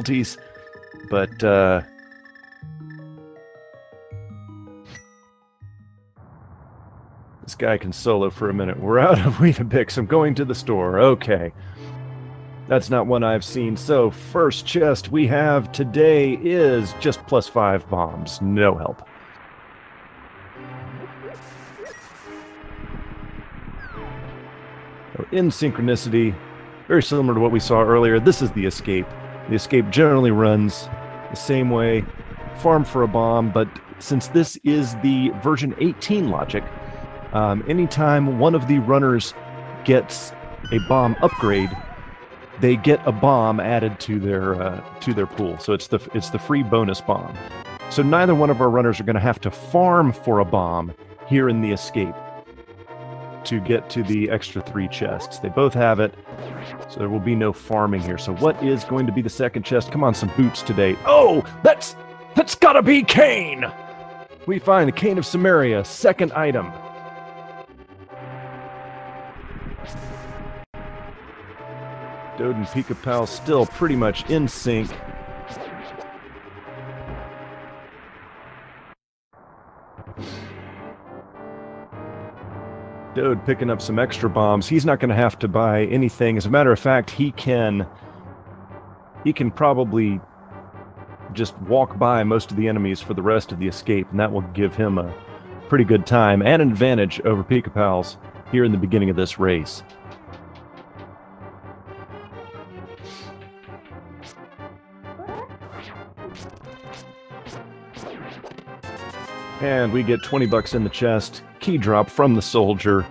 difficulties, but this guy can solo for a minute. We're out of Weetabix. I'm going to the store. Okay. That's not one I've seen. So, first chest we have today is just +5 bombs. No help. In synchronicity, very similar to what we saw earlier, this is the escape. The escape generally runs the same way. Farm for a bomb, but since this is the version 18 logic, anytime one of the runners gets a bomb upgrade, they get a bomb added to their pool. So it's the free bonus bomb. So neither one of our runners are going to have to farm for a bomb here in the escape to get to the extra 3 chests. They both have it, so there will be no farming here. So what is going to be the second chest? Come on, some boots today. Oh, that's gotta be Cane! We find the Cane of Samaria, second item. Dode and Pikapals still pretty much in sync. Dode picking up some extra bombs. He's not going to have to buy anything. As a matter of fact, he can probably just walk by most of the enemies for the rest of the escape, and that will give him a pretty good time and an advantage over Pikapals here in the beginning of this race. And we get 20 bucks in the chest. Key drop from the soldier.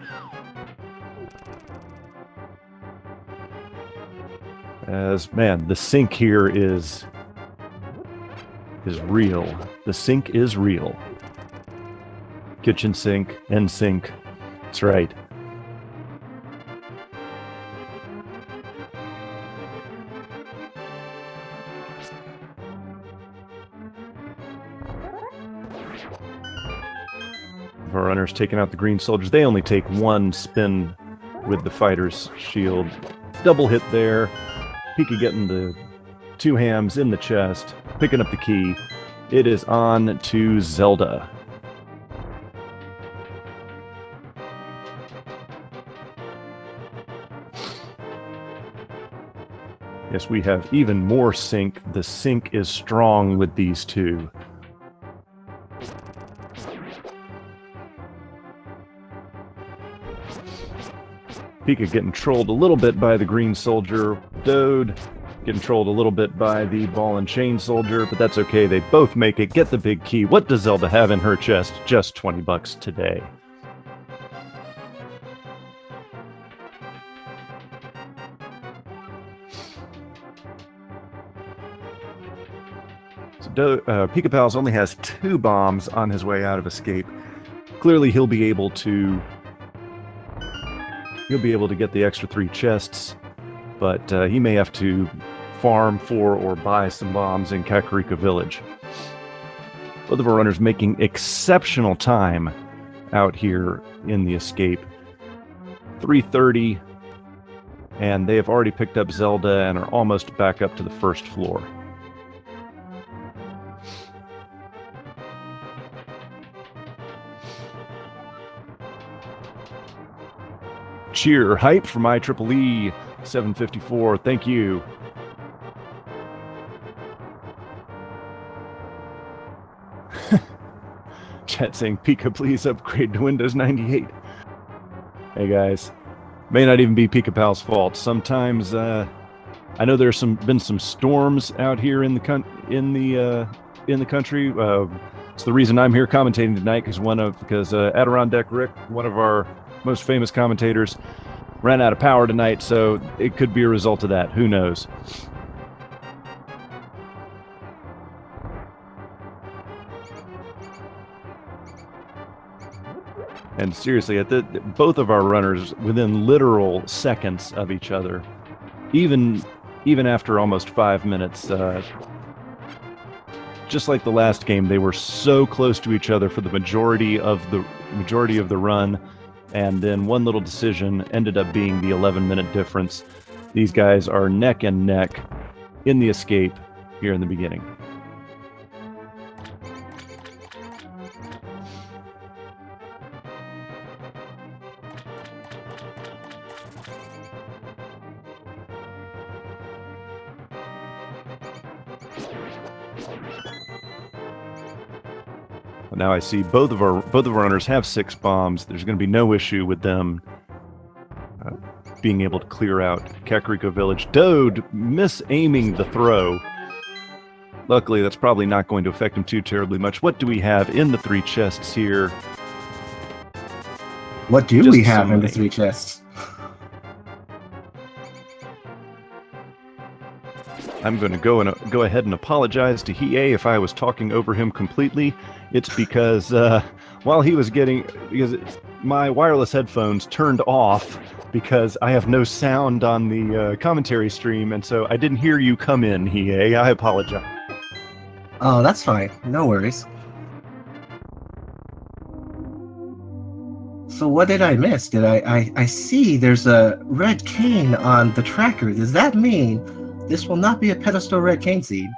As, man, the sync here is real. The sync is real. Kitchen sink, end sink. That's right. Our runners taking out the green soldiers. They only take 1 spin with the fighter's shield. Double hit there. Pika getting the 2 hams in the chest, picking up the key. It is on to Zelda. Yes, we have even more sync. The sync is strong with these two. Pika getting trolled a little bit by the green soldier. Dode getting trolled a little bit by the ball and chain soldier, but that's okay. They both make it. Get the big key. What does Zelda have in her chest? Just 20 bucks today. So Pikapals only has 2 bombs on his way out of escape. Clearly he'll be able to get the extra 3 chests, but he may have to farm for or buy some bombs in Kakariko Village. Both of our runners making exceptional time out here in the escape. 3:30, and they have already picked up Zelda and are almost back up to the first floor. Cheer, hype from IEEE 754. Thank you. Chat saying, Pika, please upgrade to Windows 98. Hey guys, may not even be Pikapal's fault. Sometimes I know there's been some storms out here in the country. It's the reason I'm here commentating tonight because Adirondack Rick, one of our most famous commentators, ran out of power tonight, so it could be a result of that. Who knows? And seriously, both of our runners within literal seconds of each other, even after almost 5 minutes. Just like the last game, they were so close to each other for the majority of the run, and then one little decision ended up being the 11-minute difference. These guys are neck and neck in the escape, here in the beginning. Now I see both of our runners have 6 bombs. There's going to be no issue with them being able to clear out Kakariko Village. Dode misaiming the throw. Luckily, that's probably not going to affect him too terribly much. What do we have in the 3 chests here? What do we have in the 3 chests? I'm going to go ahead and apologize to Hiei if I was talking over him completely. It's because while he was because my wireless headphones turned off because I have no sound on the commentary stream, and so I didn't hear you come in, Hiei. I apologize. Oh, that's fine. No worries. So what did I miss? I see there's a red cane on the tracker. Does that mean this will not be a pedestal red cane seed?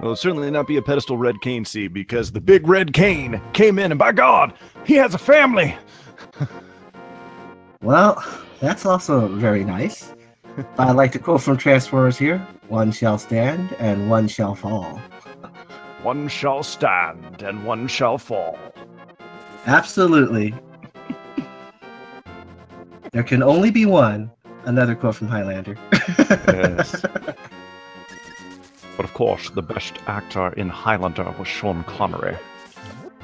Well, it'll certainly not be a pedestal red cane seed because the big red cane came in, and by God, he has a family! Well, that's also very nice. I like to quote from Transformers here: "One shall stand and one shall fall." One shall stand and one shall fall. Absolutely. There can only be one. Another quote from Highlander. Yes. But of course, the best actor in Highlander was Sean Connery.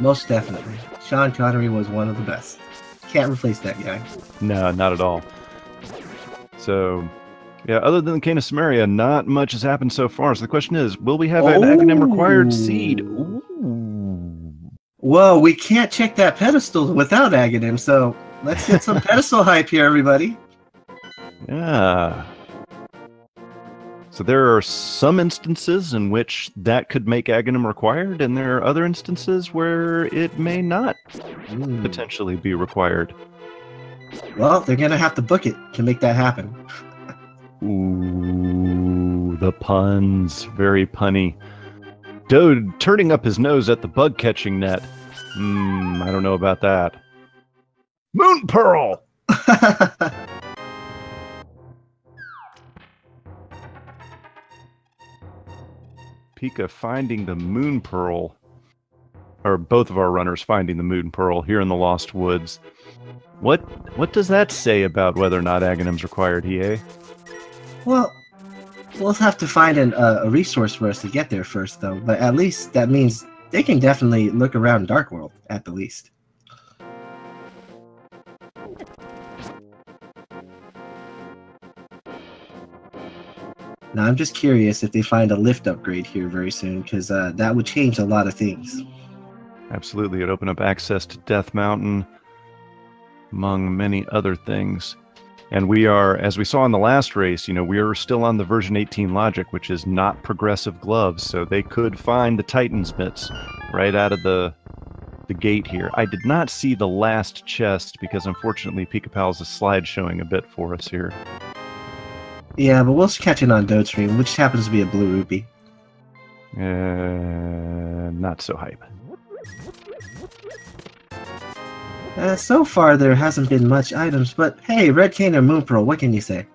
Most definitely. Sean Connery was one of the best. Can't replace that guy. No, not at all. So, yeah, other than the Cane of Samaria, not much has happened so far. So the question is, will we have an Aghanim required seed? Ooh. Whoa, we can't check that pedestal without Aghanim, so let's get some pedestal hype here, everybody. Yeah. So there are some instances in which that could make Aghanim required, and there are other instances where it may not potentially be required. Well, they're going to have to book it to make that happen. Ooh, the puns. Very punny. Dode turning up his nose at the bug-catching net. I don't know about that. Moon Pearl! Pika finding the Moon Pearl, or both of our runners finding the Moon Pearl here in the Lost Woods. What does that say about whether or not Aghanim's required, Hiei? Well, we'll have to find a resource for us to get there first, though. But at least that means they can definitely look around Dark World, at the least. Now, I'm just curious if they find a lift upgrade here very soon, because that would change a lot of things. Absolutely. It'd open up access to Death Mountain, among many other things. And we are, as we saw in the last race, we are still on the version 18 logic, which is not progressive gloves, so they could find the Titan's mitts right out of the gate here. I did not see the last chest, because unfortunately Pikapals is slide showing a bit for us here. Yeah, but we'll catch it on Dode's stream, which happens to be a blue rupee. Not so hype. So far, there hasn't been much items, but hey, Red Cane or Moon Pearl, what can you say?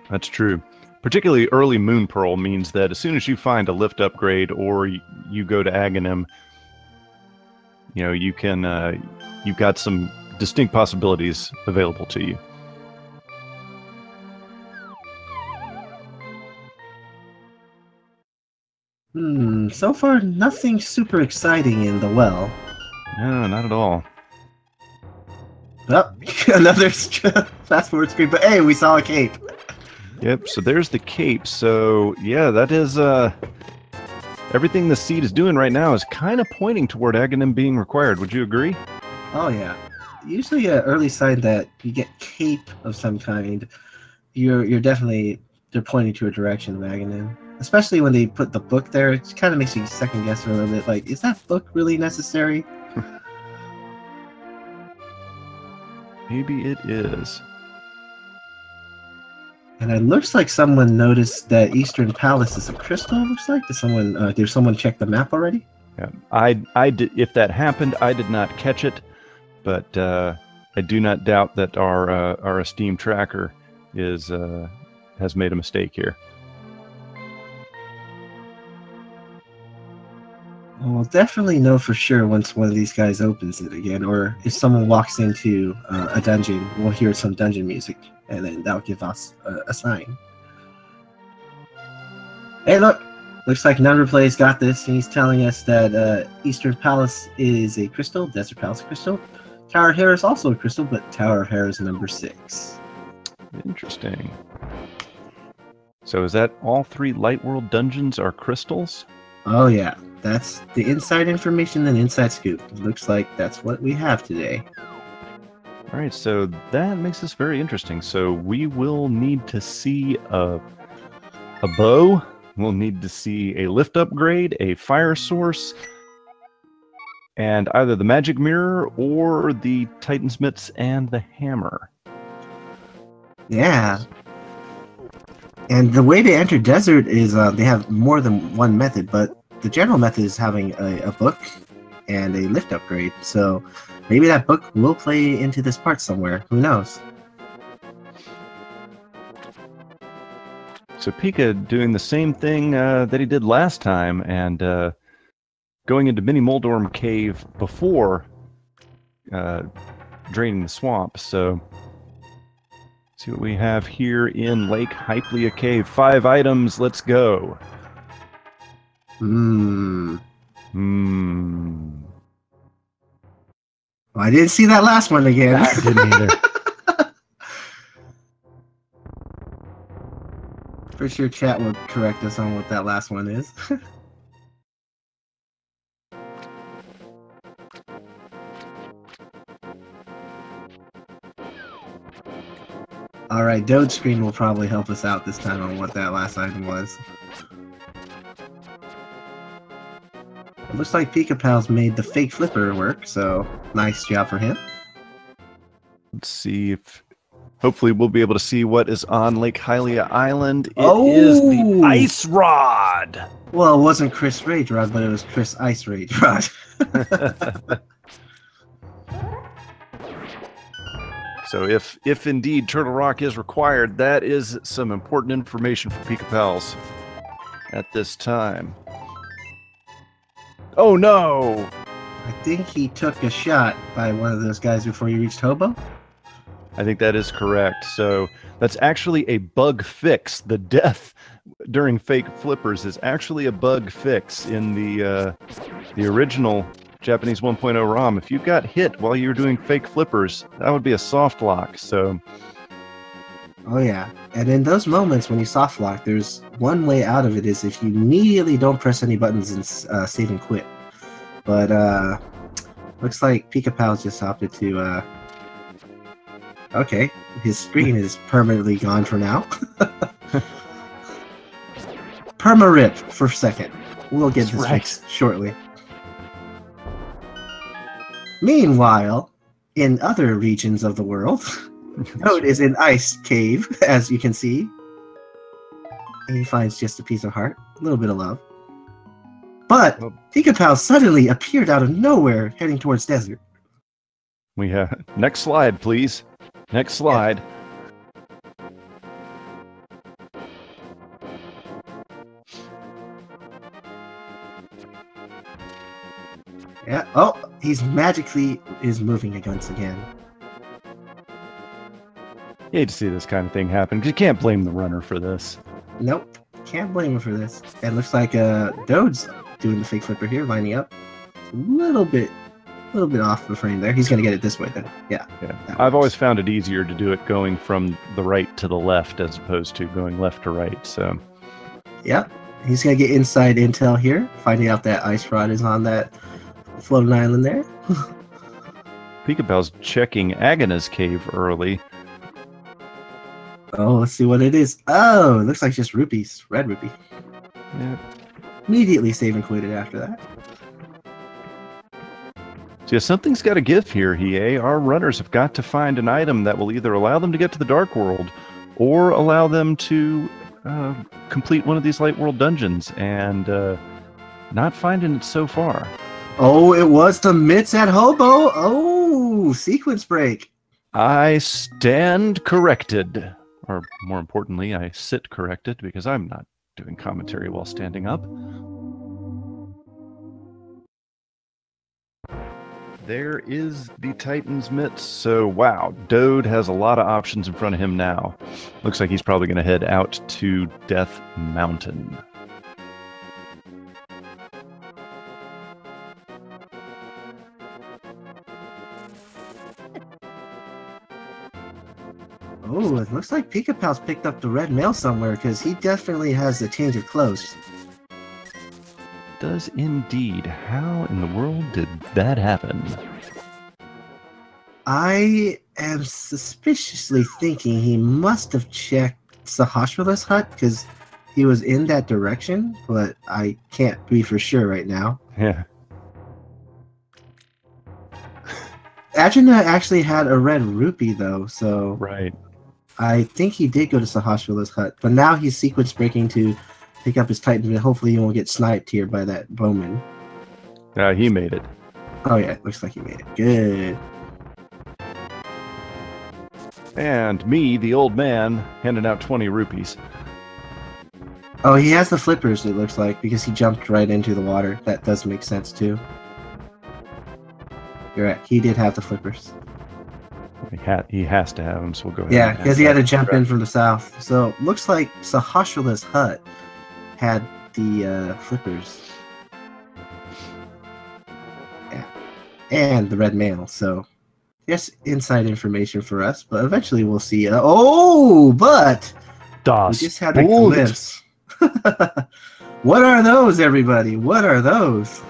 That's true. Particularly early Moon Pearl means that as soon as you find a lift upgrade or you go to Aghanim, you can, you've got some distinct possibilities available to you. So far, nothing super exciting in the well. No, not at all. Oh, another fast forward screen, but hey, we saw a cape. Yep, so there's the cape. So, yeah, that is, everything the seed is doing right now is kind of pointing toward Aghanim being required. Would you agree? Oh, yeah. Usually an early sign that you get cape of some kind, you're definitely, they're pointing to a direction of Aghanim. Especially when they put the book there, it kind of makes you second guess a little bit. Like, is that book really necessary? Maybe it is. And it looks like someone noticed that Eastern Palace is a crystal. It looks like did someone check the map already? Yeah, I did. If that happened, I did not catch it, but I do not doubt that our esteemed tracker has made a mistake here. We'll definitely know for sure once one of these guys opens it again, or if someone walks into a dungeon, we'll hear some dungeon music, and then that'll give us a sign. Hey, look! Looks like Number Play's got this, and he's telling us that Eastern Palace is a crystal, Desert Palace crystal. Tower of Hera is also a crystal, but Tower of Hera is number 6. Interesting. So is that all 3 Light World dungeons are crystals? Oh yeah, that's the inside information and inside scoop. Looks like that's what we have today. All right, so that makes this very interesting. So we will need to see a bow. We'll need to see a lift upgrade, a fire source, and either the magic mirror or the Titan's mitts and the hammer. Yeah. And the way to enter desert is they have more than one method, but the general method is having a book and a lift upgrade. So maybe that book will play into this part somewhere. Who knows? So Pika doing the same thing that he did last time and going into Mini Moldorm Cave before draining the swamp. So see what we have here in Lake Hyplia Cave. 5 items. Let's go. Well, I didn't see that last one again. I didn't either. For sure chat will correct us on what that last one is. Alright, Dode Screen will probably help us out this time on what that last item was. It looks like Pikapals made the fake flipper work, so nice job for him. Let's see if... Hopefully we'll be able to see what is on Lake Hylia Island. It Oh! is the Ice Rod! Well, it wasn't Chris Rage Rod, but it was Chris Ice Rage Rod. So if indeed Turtle Rock is required, that is some important information for Pikapals at this time. Oh no! I think he took a shot by one of those guys before he reached Hobo. I think that is correct. So that's actually a bug fix. The death during fake flippers is actually a bug fix in the original Japanese 1.0 ROM. If you got hit while you were doing fake flippers, that would be a soft lock. So, oh yeah, and in those moments when you soft lock, there's one way out of it is if you immediately don't press any buttons and save and quit. But looks like Pikapals just opted to. Okay, his screen is permanently gone for now. Perma-rip for a second. We'll get this fixed shortly. Meanwhile, in other regions of the world, Toad is in Ice Cave, as you can see. And he finds just a piece of heart, a little bit of love. But Pikapals suddenly appeared out of nowhere, heading towards desert. We have next slide, please. Next slide. Yeah. Oh, he's magically moving once again. You hate to see this kind of thing happen because you can't blame the runner for this. Nope, can't blame him for this. It looks like Dode's doing the fake flipper here, lining up a little bit off the frame there. He's gonna get it this way then. Yeah. I've always found it easier to do it going from the right to the left as opposed to going left to right. So. Yep. He's gonna get inside intel here, finding out that Ice Rod is on that floating island there. Pikapal's checking Agana's cave early. Oh, let's see what it is. Oh, it looks like just rupees. Red rupee. Yeah. Immediately save and quitted after that. So yeah, something's got to give here, Hiei. Our runners have got to find an item that will either allow them to get to the Dark World or allow them to complete one of these light world dungeons, and not finding it so far. Oh, it was the mitts at Hobo. Oh, sequence break. I stand corrected. Or more importantly, I sit corrected because I'm not doing commentary while standing up. There is the Titan's mitts. So, wow, Dode has a lot of options in front of him now. Looks like he's probably going to head out to Death Mountain. Oh, it looks like Pikapals picked up the red mail somewhere because he definitely has a change of clothes. Does indeed. How in the world did that happen? I am suspiciously thinking he must have checked Sahasrala's hut because he was in that direction, but I can't be for sure right now. Yeah. Ajna actually had a red rupee though, so Right. I think he did go to Sahasrala's hut, but now he's sequence breaking to pick up his Titan, and hopefully he won't get sniped here by that bowman. He made it. Oh yeah, it looks like he made it. Good. And me, the old man, handing out 20 rupees. Oh, he has the flippers, it looks like, because he jumped right into the water. That does make sense too. You're right, he did have the flippers. He has to have them, so we'll go ahead. Yeah, because he had to jump in from the south. So looks like Sahasrala's hut had the flippers. Yeah. And the red mail, so yes, inside information for us, but eventually we'll see. But we just had a glimpse. What are those, everybody? What are those?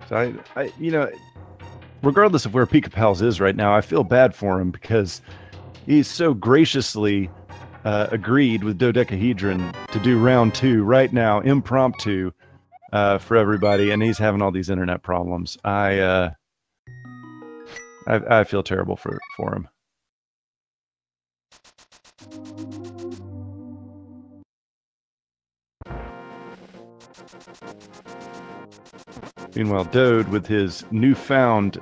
So I regardless of where Pikapals is right now, I feel bad for him because he's so graciously agreed with DoDeChehedron to do round 2 right now, impromptu, for everybody, and he's having all these internet problems. I feel terrible for him. Meanwhile, Dode, with his newfound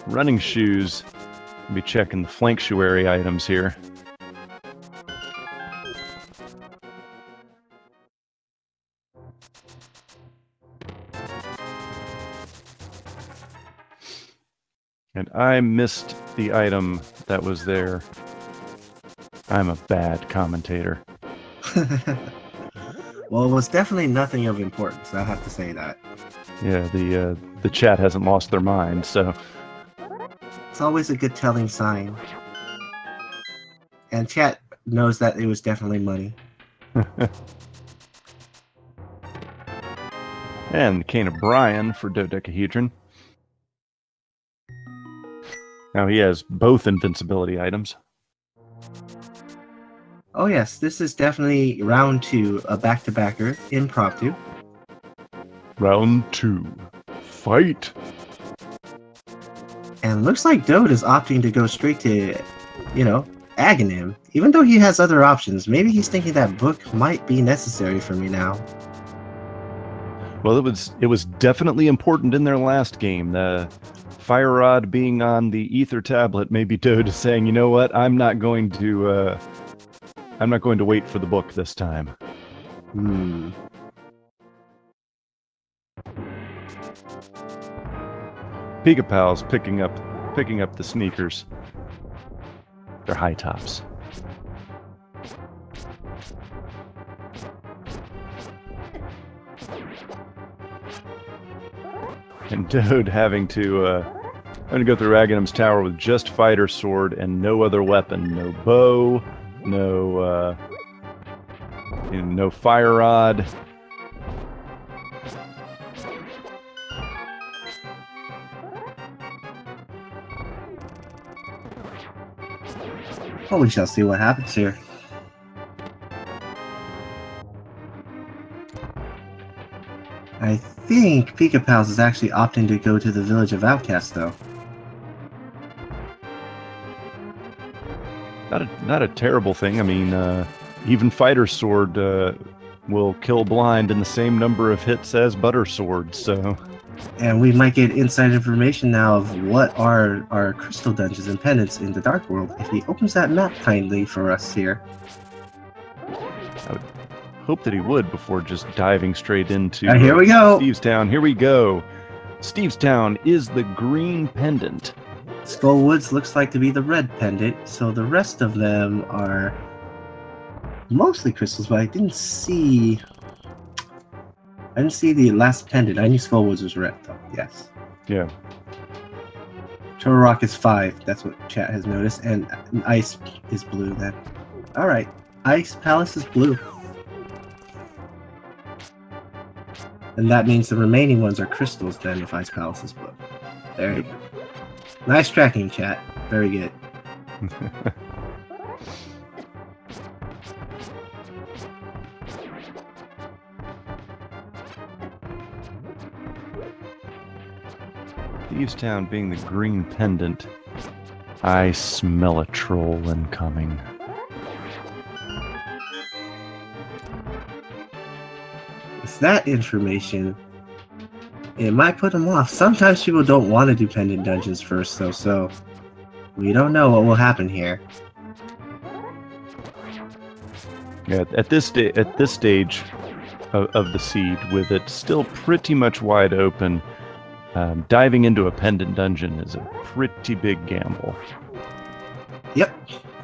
running shoes, will be checking the flanktuary items here. And I missed the item that was there. I'm a bad commentator. Well, it was definitely nothing of importance. I have to say that. Yeah, the chat hasn't lost their mind, so it's always a good telling sign. And chat knows that it was definitely money. And the Cane of Brian for DoDeChehedron. Now he has both invincibility items. Oh yes, this is definitely round 2, a back-to-backer, impromptu. Round 2. Fight! And looks like Dode is opting to go straight to, Aghanim. Even though he has other options, maybe he's thinking that book might be necessary for me now. Well, it was definitely important in their last game. The Fire Rod being on the Ether tablet, maybe Dode is saying, you know what, I'm not going to wait for the book this time. Pikapals picking up the sneakers. They're high tops. And Dode having to go through Aghanim's tower with just fighter sword and no other weapon. No bow, no no fire rod. Well, we shall see what happens here. I think Pikapals is actually opting to go to the village of outcasts, though. Not a terrible thing. I mean, even Fighter Sword will kill blind in the same number of hits as Butter Sword, so... And we might get inside information now of what are our crystal dungeons and pendants in the Dark World if he opens that map kindly for us here. I would hope that he would before just diving straight into here we go. Thieves Town. Here we go. Thieves Town is the green pendant. Skullwoods looks like to be the red pendant, so the rest of them are mostly crystals, but I didn't see the last pendant. I knew Skullwoods was red, though. Yes. Yeah. Turtle Rock is 5. That's what chat has noticed, and Ice is blue then. All right, Ice Palace is blue, and that means the remaining ones are crystals. Then, if Ice Palace is blue, there you go. Nice tracking, chat. Very good. Thieves Town being the green pendant. I smell a troll incoming. With that information, it might put them off. Sometimes people don't want to do pendant dungeons first, though, so we don't know what will happen here. Yeah, at this stage of the seed, with it still pretty much wide open, diving into a pendant dungeon is a pretty big gamble. Yep.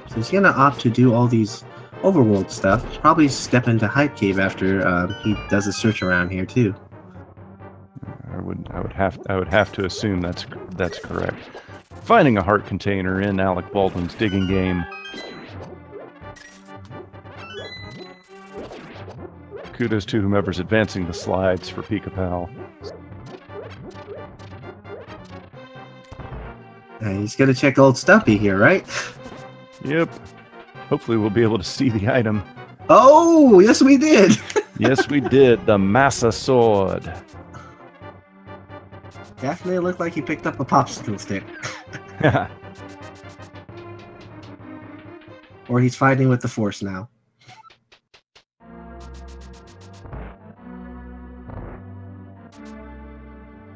So he's gonna opt to do all these overworld stuff. Probably step into Hype Cave after he does a search around here too. I would have to assume that's correct. Finding a heart container in Alec Baldwin's digging game. Kudos to whomever's advancing the slides for Pikapal. And he's gonna check old Stumpy here, right? Yep. Hopefully we'll be able to see the item. Oh, yes we did! Yes, we did. The Massa Sword. Definitely looked like he picked up a popsicle stick. Or he's fighting with the Force now.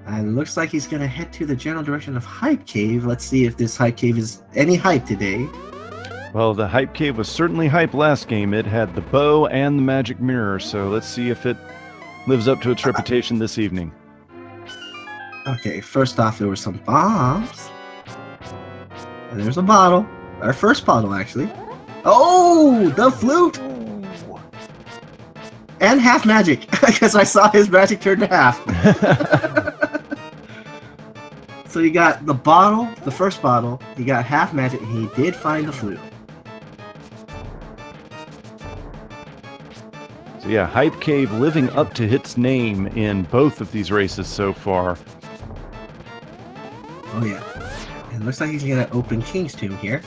And looks like he's gonna head to the general direction of Hype Cave. Let's see if this Hype Cave is any hype today. Well, the Hype Cave was certainly hype last game. It had the bow and the magic mirror, so let's see if it lives up to its reputation this evening. Okay, first off, there were some bombs. And there's a bottle. Our first bottle, actually. Oh, the flute! And half magic, because I saw his magic turn to half. So you got the bottle, the first bottle, you got half magic, and he did find the flute. So yeah, Hype Cave living up to its name in both of these races so far. Oh yeah. And it looks like he's gonna open King's Tomb here.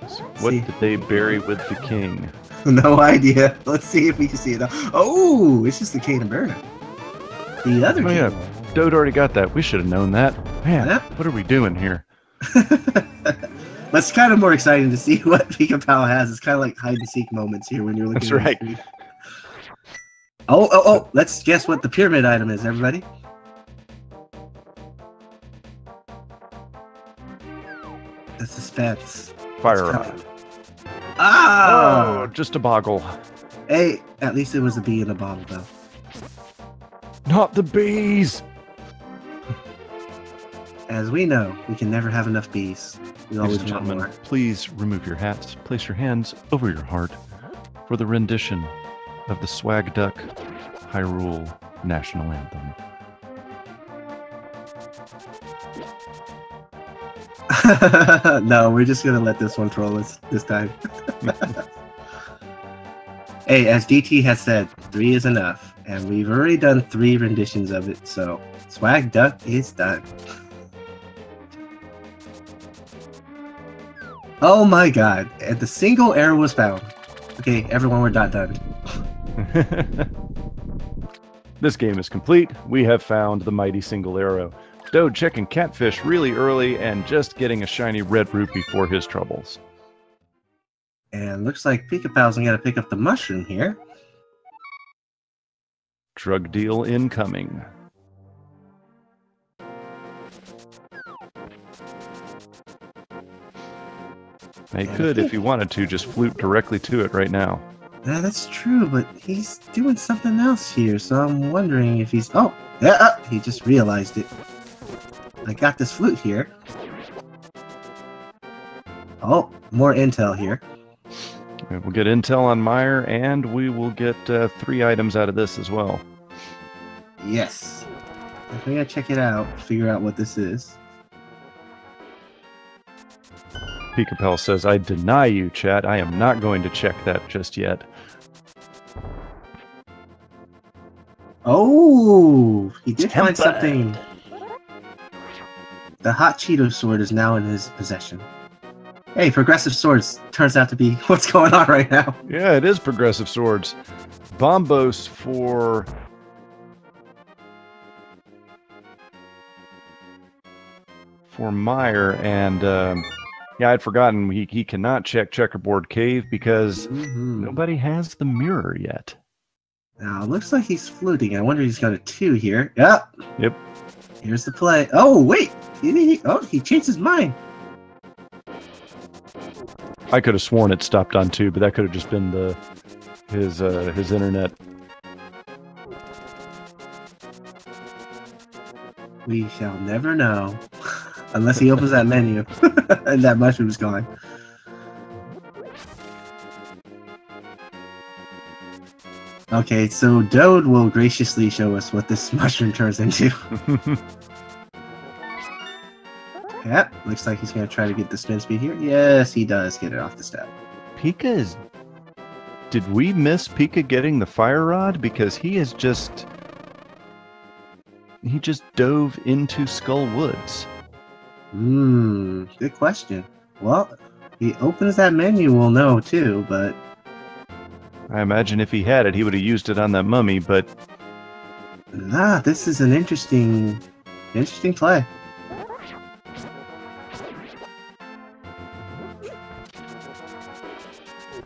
So what did they bury with the king? No idea. Let's see if we can see it. Oh, it's just the Cane of Burner. The other king. Yeah. Dode already got that. We should have known that. Man, Yep. What are we doing here? But it's kind of more exciting to see what Pikapal has. It's kind of like hide and seek moments here when you're looking. That's at right. the screen. Oh! Let's guess what the pyramid item is, everybody. The suspense. Fire It's rod. coming. Ah! Oh, just a boggle. Hey, at least it was a bee in a bottle, though. Not the bees. As we know, we can never have enough bees. We Ladies always and want gentlemen, more. please remove your hats, place your hands over your heart for the rendition of the Swag Duck Hyrule National Anthem. No, we're just gonna let this one troll us this time. Hey, as DT has said, 3 is enough, and we've already done 3 renditions of it, so Swag Duck is done. Oh my god, and the single error was found. Okay, everyone, we're not done. This game is complete. We have found the mighty single arrow. Dode checking catfish really early and just getting a shiny red rupee for his troubles. And looks like Pikapals got to pick up the mushroom here. Drug deal incoming. He could, if he wanted to, just flute directly to it right now. Yeah, that's true, but he's doing something else here, so I'm wondering if he's... Oh! Yeah, he just realized it. I got this flute here. Oh, more intel here. We'll get intel on Mire, and we will get 3 items out of this as well. Yes. I'm gonna check it out, figure out what this is. Pikapals says, I deny you, chat. I am not going to check that just yet. Oh! He did find something. The hot Cheeto sword is now in his possession. Hey, progressive swords turns out to be what's going on right now. Yeah, it is progressive swords. Bombos for... Mire, and yeah, I'd forgotten he cannot check Checkerboard Cave because nobody has the mirror yet. Now, it looks like he's fluting. I wonder if he's got a 2 here. Yep. Yep. Here's the play. Oh, wait! He changed his mind. I could have sworn it stopped on 2, but that could have just been his internet. We shall never know. Unless he opens that menu and that mushroom's gone. Okay, so Dode will graciously show us what this mushroom turns into. Yep, looks like he's going to try to get the spin speed here. Yes, he does get it off the step. Pika is... Did we miss Pika getting the fire rod? Because he is just... He just dove into Skull Woods. Good question. Well, if he opens that menu, we'll know too, but... I imagine if he had it, he would have used it on that mummy, but... Nah, this is an interesting play.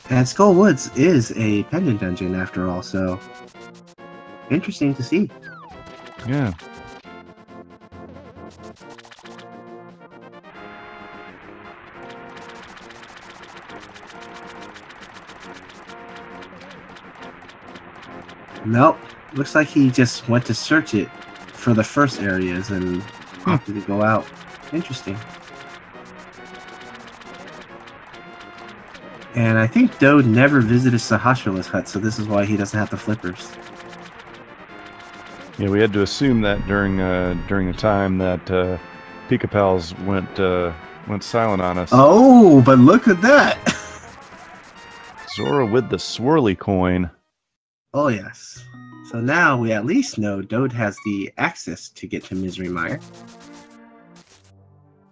And Skull Woods is a pendant dungeon after all, so... Interesting to see. Yeah. Nope. Looks like he just went to search it for the first areas and opted to go out. Interesting. And I think Dode never visited Sahasrah's hut, so this is why he doesn't have the flippers. Yeah, we had to assume that during the time that Pikapals went silent on us. Oh, but look at that! Zora with the swirly coin. Oh yes. So now we at least know Dode has the access to get to Misery Mire.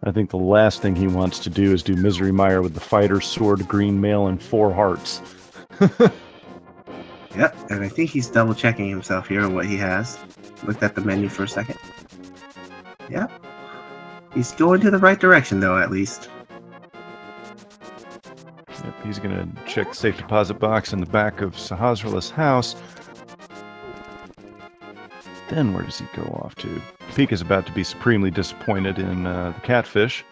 I think the last thing he wants to do is do Misery Mire with the fighter sword, green mail, and 4 hearts. Yep, and I think he's double checking himself here on what he has. Looked at the menu for a second. Yep. He's going to the right direction though, at least. Yep, he's gonna check the safe deposit box in the back of Sahasrah's house. Then where does he go off to? Pika's about to be supremely disappointed in the catfish.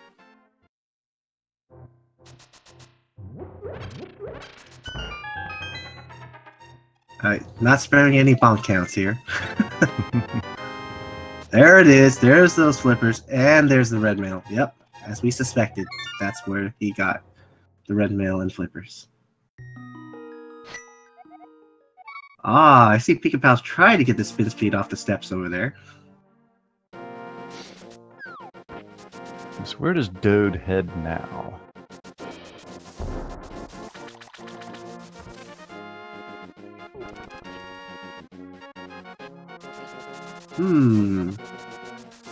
Not sparing any bonk counts here. There it is. There's those flippers, and there's the red mail. Yep, as we suspected, that's where he got the red mail and flippers. Ah, I see Pikapals try to get the spin speed off the steps over there. So where does Dode head now?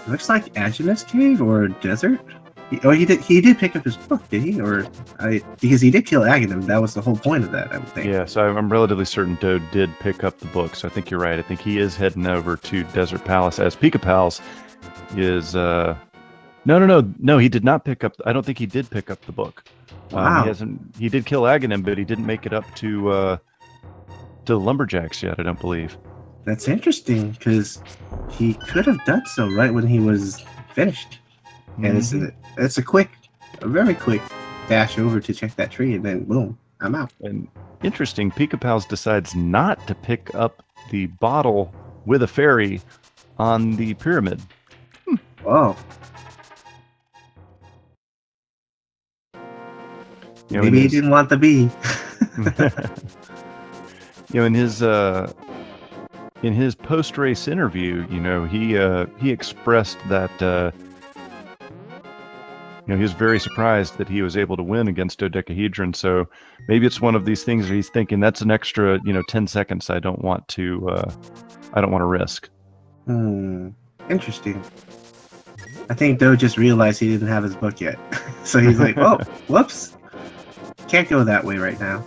Looks like Aginus Cave or desert? He did. He did pick up his book, did he? Because he did kill Aghanim. That was the whole point of that, I would think. Yeah, so I'm relatively certain Dode did pick up the book. So I think you're right. I think he is heading over to Desert Palace as Pikapals is. No. He did not pick up. I don't think he did pick up the book. Wow. He did kill Aghanim, but he didn't make it up to the lumberjacks yet. I don't believe. That's interesting because he could have done so right when he was finished. And it's a very quick dash over to check that tree, and then boom, I'm out. And interesting, Pikapals decides not to pick up the bottle with a fairy on the pyramid. Oh. Maybe he didn't want the bee. In his post-race interview, he expressed that he was very surprised that he was able to win against DoDeChehedron. So maybe it's one of these things where he's thinking that's an extra 10 seconds I don't want to risk. Interesting. I think Do just realized he didn't have his book yet, so he's like, "Oh, whoops, can't go that way right now."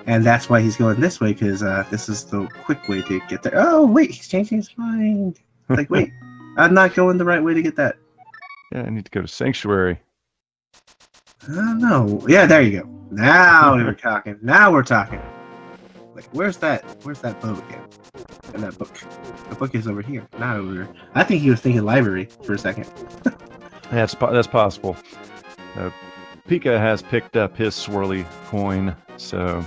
And that's why he's going this way, because this is the quick way to get there. Oh, wait, he's changing his mind. Like, wait, I'm not going the right way to get that. Yeah, I need to go to Sanctuary. No. Yeah, there you go. Now we're talking. Now we're talking. Like, where's that boat again? And that book. The book is over here, not over here. I think he was thinking library for a second. That's possible. Pika has picked up his swirly coin, so...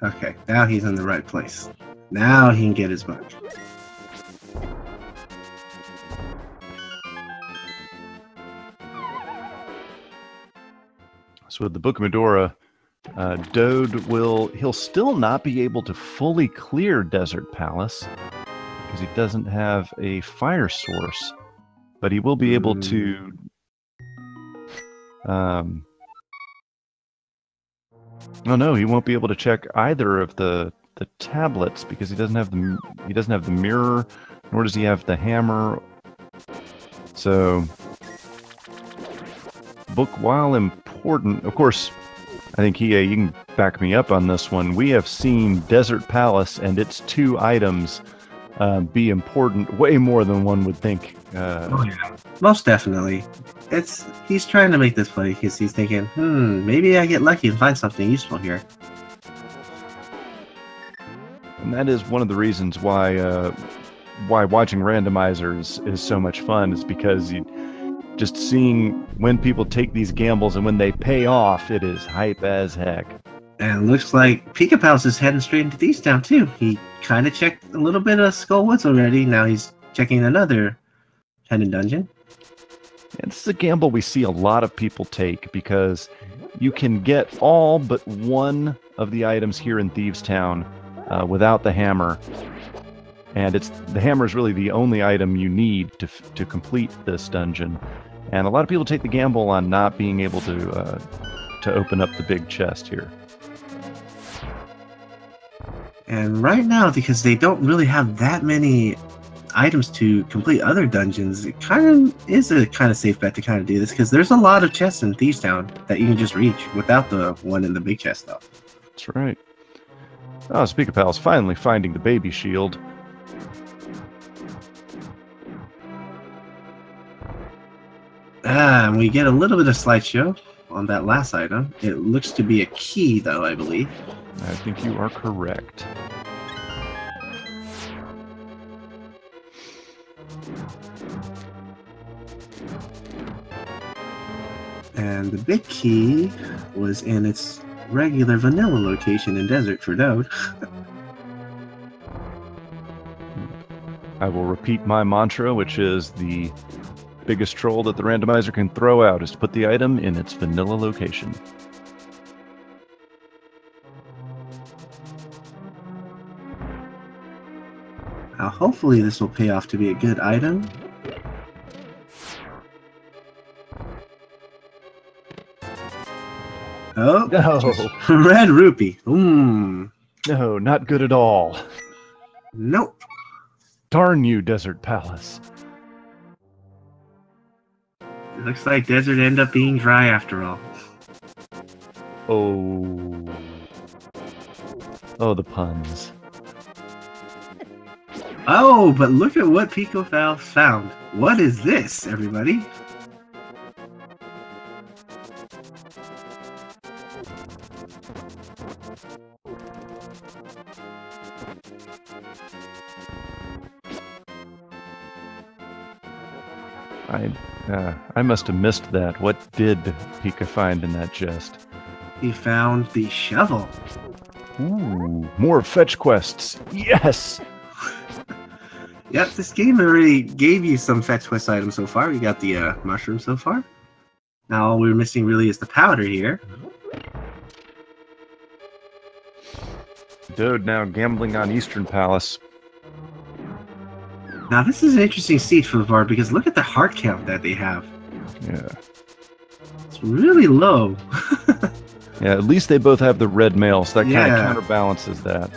Okay, now he's in the right place. Now he can get his book. So with the Book of Medora, Dode he'll still not be able to fully clear Desert Palace because he doesn't have a fire source, but he will be able to he won't be able to check either of the tablets because he doesn't have the mirror, nor does he have the hammer. So book, while important, of course, I think you can back me up on this one. We have seen Desert Palace and its 2 items be important way more than one would think. Oh yeah, most definitely. He's trying to make this play because he's thinking, maybe I get lucky and find something useful here. And that is one of the reasons why watching Randomizers is so much fun, is because just seeing when people take these gambles and when they pay off, it is hype as heck. And it looks like Pikapals is heading straight into Thieves Town too. He kind of checked a little bit of Skull Woods already. Now he's checking another hidden dungeon. And this is a gamble we see a lot of people take because you can get all but one of the items here in Thieves Town without the hammer. And the hammer is really the only item you need to complete this dungeon. And a lot of people take the gamble on not being able to open up the big chest here. And right now, because they don't really have that many items to complete other dungeons, it kind of is a kind of safe bet to kind of do this, because there's a lot of chests in Thieves Town that you can just reach without the one in the big chest, though. That's right. Oh, Pikapals finally finding the baby shield. And we get a little bit of slideshow on that last item. It looks to be a key, though, I believe. I think you are correct. And the big key was in its regular vanilla location in Desert for Dode. I will repeat my mantra, which is the biggest troll that the randomizer can throw out is to put the item in its vanilla location. Now, hopefully this will pay off to be a good item. Oh, no. Red rupee. No, not good at all. Nope. Darn you, Desert Palace. It looks like desert end up being dry after all. Oh. Oh, the puns. Oh, but look at what Pikapals found. What is this, everybody? I must have missed that. What did Pika find in that chest? He found the shovel. Ooh, more fetch quests. Yes! Yep, this game already gave you some fetch quest items so far. We got the mushroom so far. Now all we're missing really is the powder here. Dude, now gambling on Eastern Palace. Now this is an interesting seed for the bar because look at the heart count that they have. Yeah. It's really low. Yeah, at least they both have the red mail, so that kind of Yeah. counterbalances that.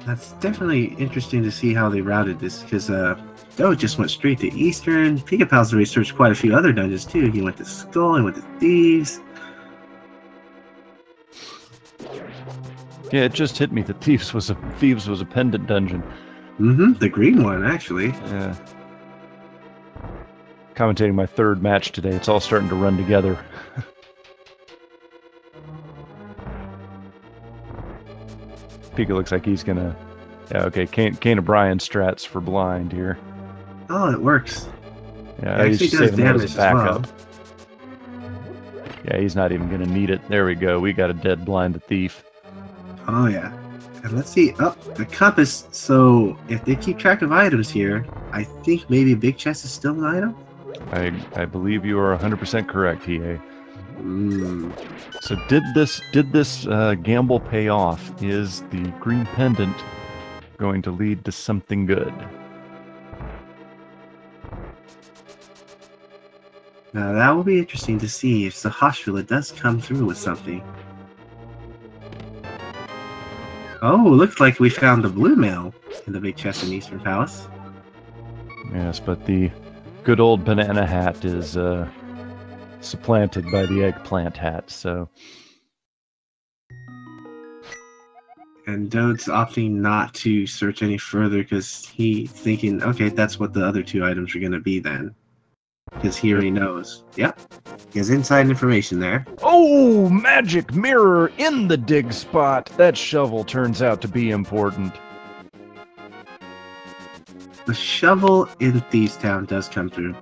That's definitely interesting to see how they routed this because Doe just went straight to Eastern. Pikapals researched quite a few other dungeons too. He went to Skull, he went to Thieves. Yeah, it just hit me that Thieves was a pendant dungeon. Mm-hmm, the green one actually. Yeah. Commentating my third match today, it's all starting to run together. Pika looks like he's gonna... Yeah, okay, Kane O'Brien strats for blind here. Oh, it works. Yeah, It he's actually just does saving that as damage a as backup. well. Yeah, he's not even gonna need it. There we go. We got a dead blind the thief. Oh yeah. And let's see. Oh, the compass. So if they keep track of items here, I think maybe Big Chest is still an item. I believe you are 100% correct, EA. So did this gamble pay off? Is the green pendant going to lead to something good? Now that will be interesting to see if Sahasrila does come through with something. Oh, looks like we found the blue mail in the big chest in Eastern Palace. Yes, but the good old banana hat is supplanted by the eggplant hat, so... And Dode's opting not to search any further because he's thinking, okay, that's what the other two items are going to be then. Because he already knows. Yep. He has inside information there. Oh, magic mirror in the dig spot! That shovel turns out to be important. The shovel in Thieves Town does come through.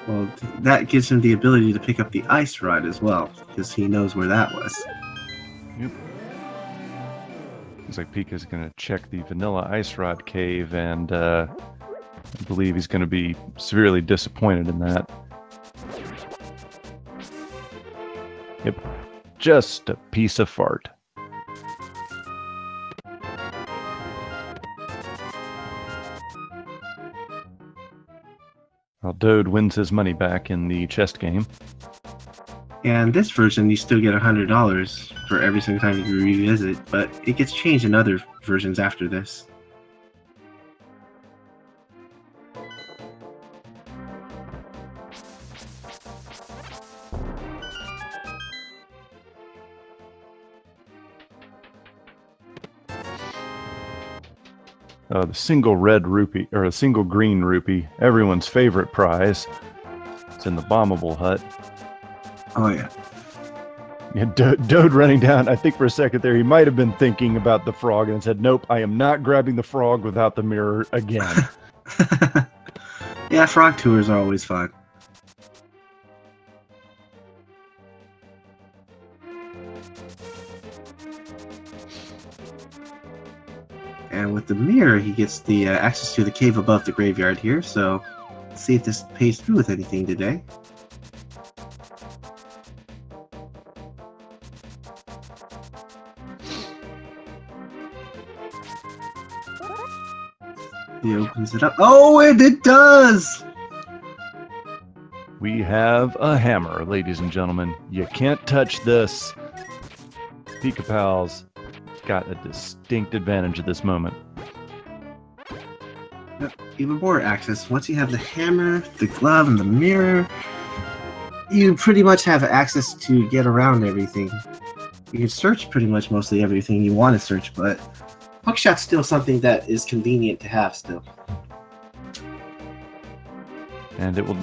Well, that gives him the ability to pick up the ice rod as well, because he knows where that was. Yep. Looks like Pika's going to check the vanilla ice rod cave, and I believe he's going to be severely disappointed in that. Yep. Just a piece of fart. Well, Dode wins his money back in the chest game. And this version, you still get $100 for every single time you revisit, but it gets changed in other versions after this. The single red rupee, or a single green rupee, everyone's favorite prize. It's in the bombable hut. Oh yeah. Yeah, Dode running down, I think for a second there, he might have been thinking about the frog and said, nope, I am not grabbing the frog without the mirror again. Yeah, frog tours are always fun. And with the mirror, he gets the access to the cave above the graveyard here, so let's see if this pays through with anything today. He opens it up. Oh, and it does! We have a hammer, ladies and gentlemen. You can't touch this. Pikapals got a distinct advantage at this moment. Even more access. Once you have the hammer, the glove, and the mirror, you pretty much have access to get around everything. You can search pretty much mostly everything you want to search, but Hookshot's still something that is convenient to have still. And it will,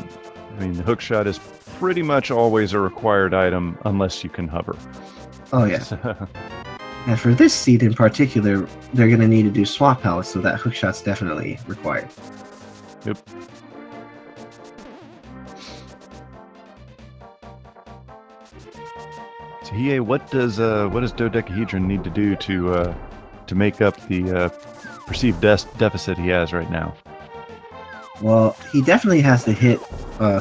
I mean, the hookshot is pretty much always a required item unless you can hover. Oh, yeah. And for this seed in particular, they're going to need to do swap pallets, so that hookshot's definitely required. Yep. So, Hiei, what does DoDeChehedron need to do to make up the perceived deficit he has right now? Well, he definitely has to hit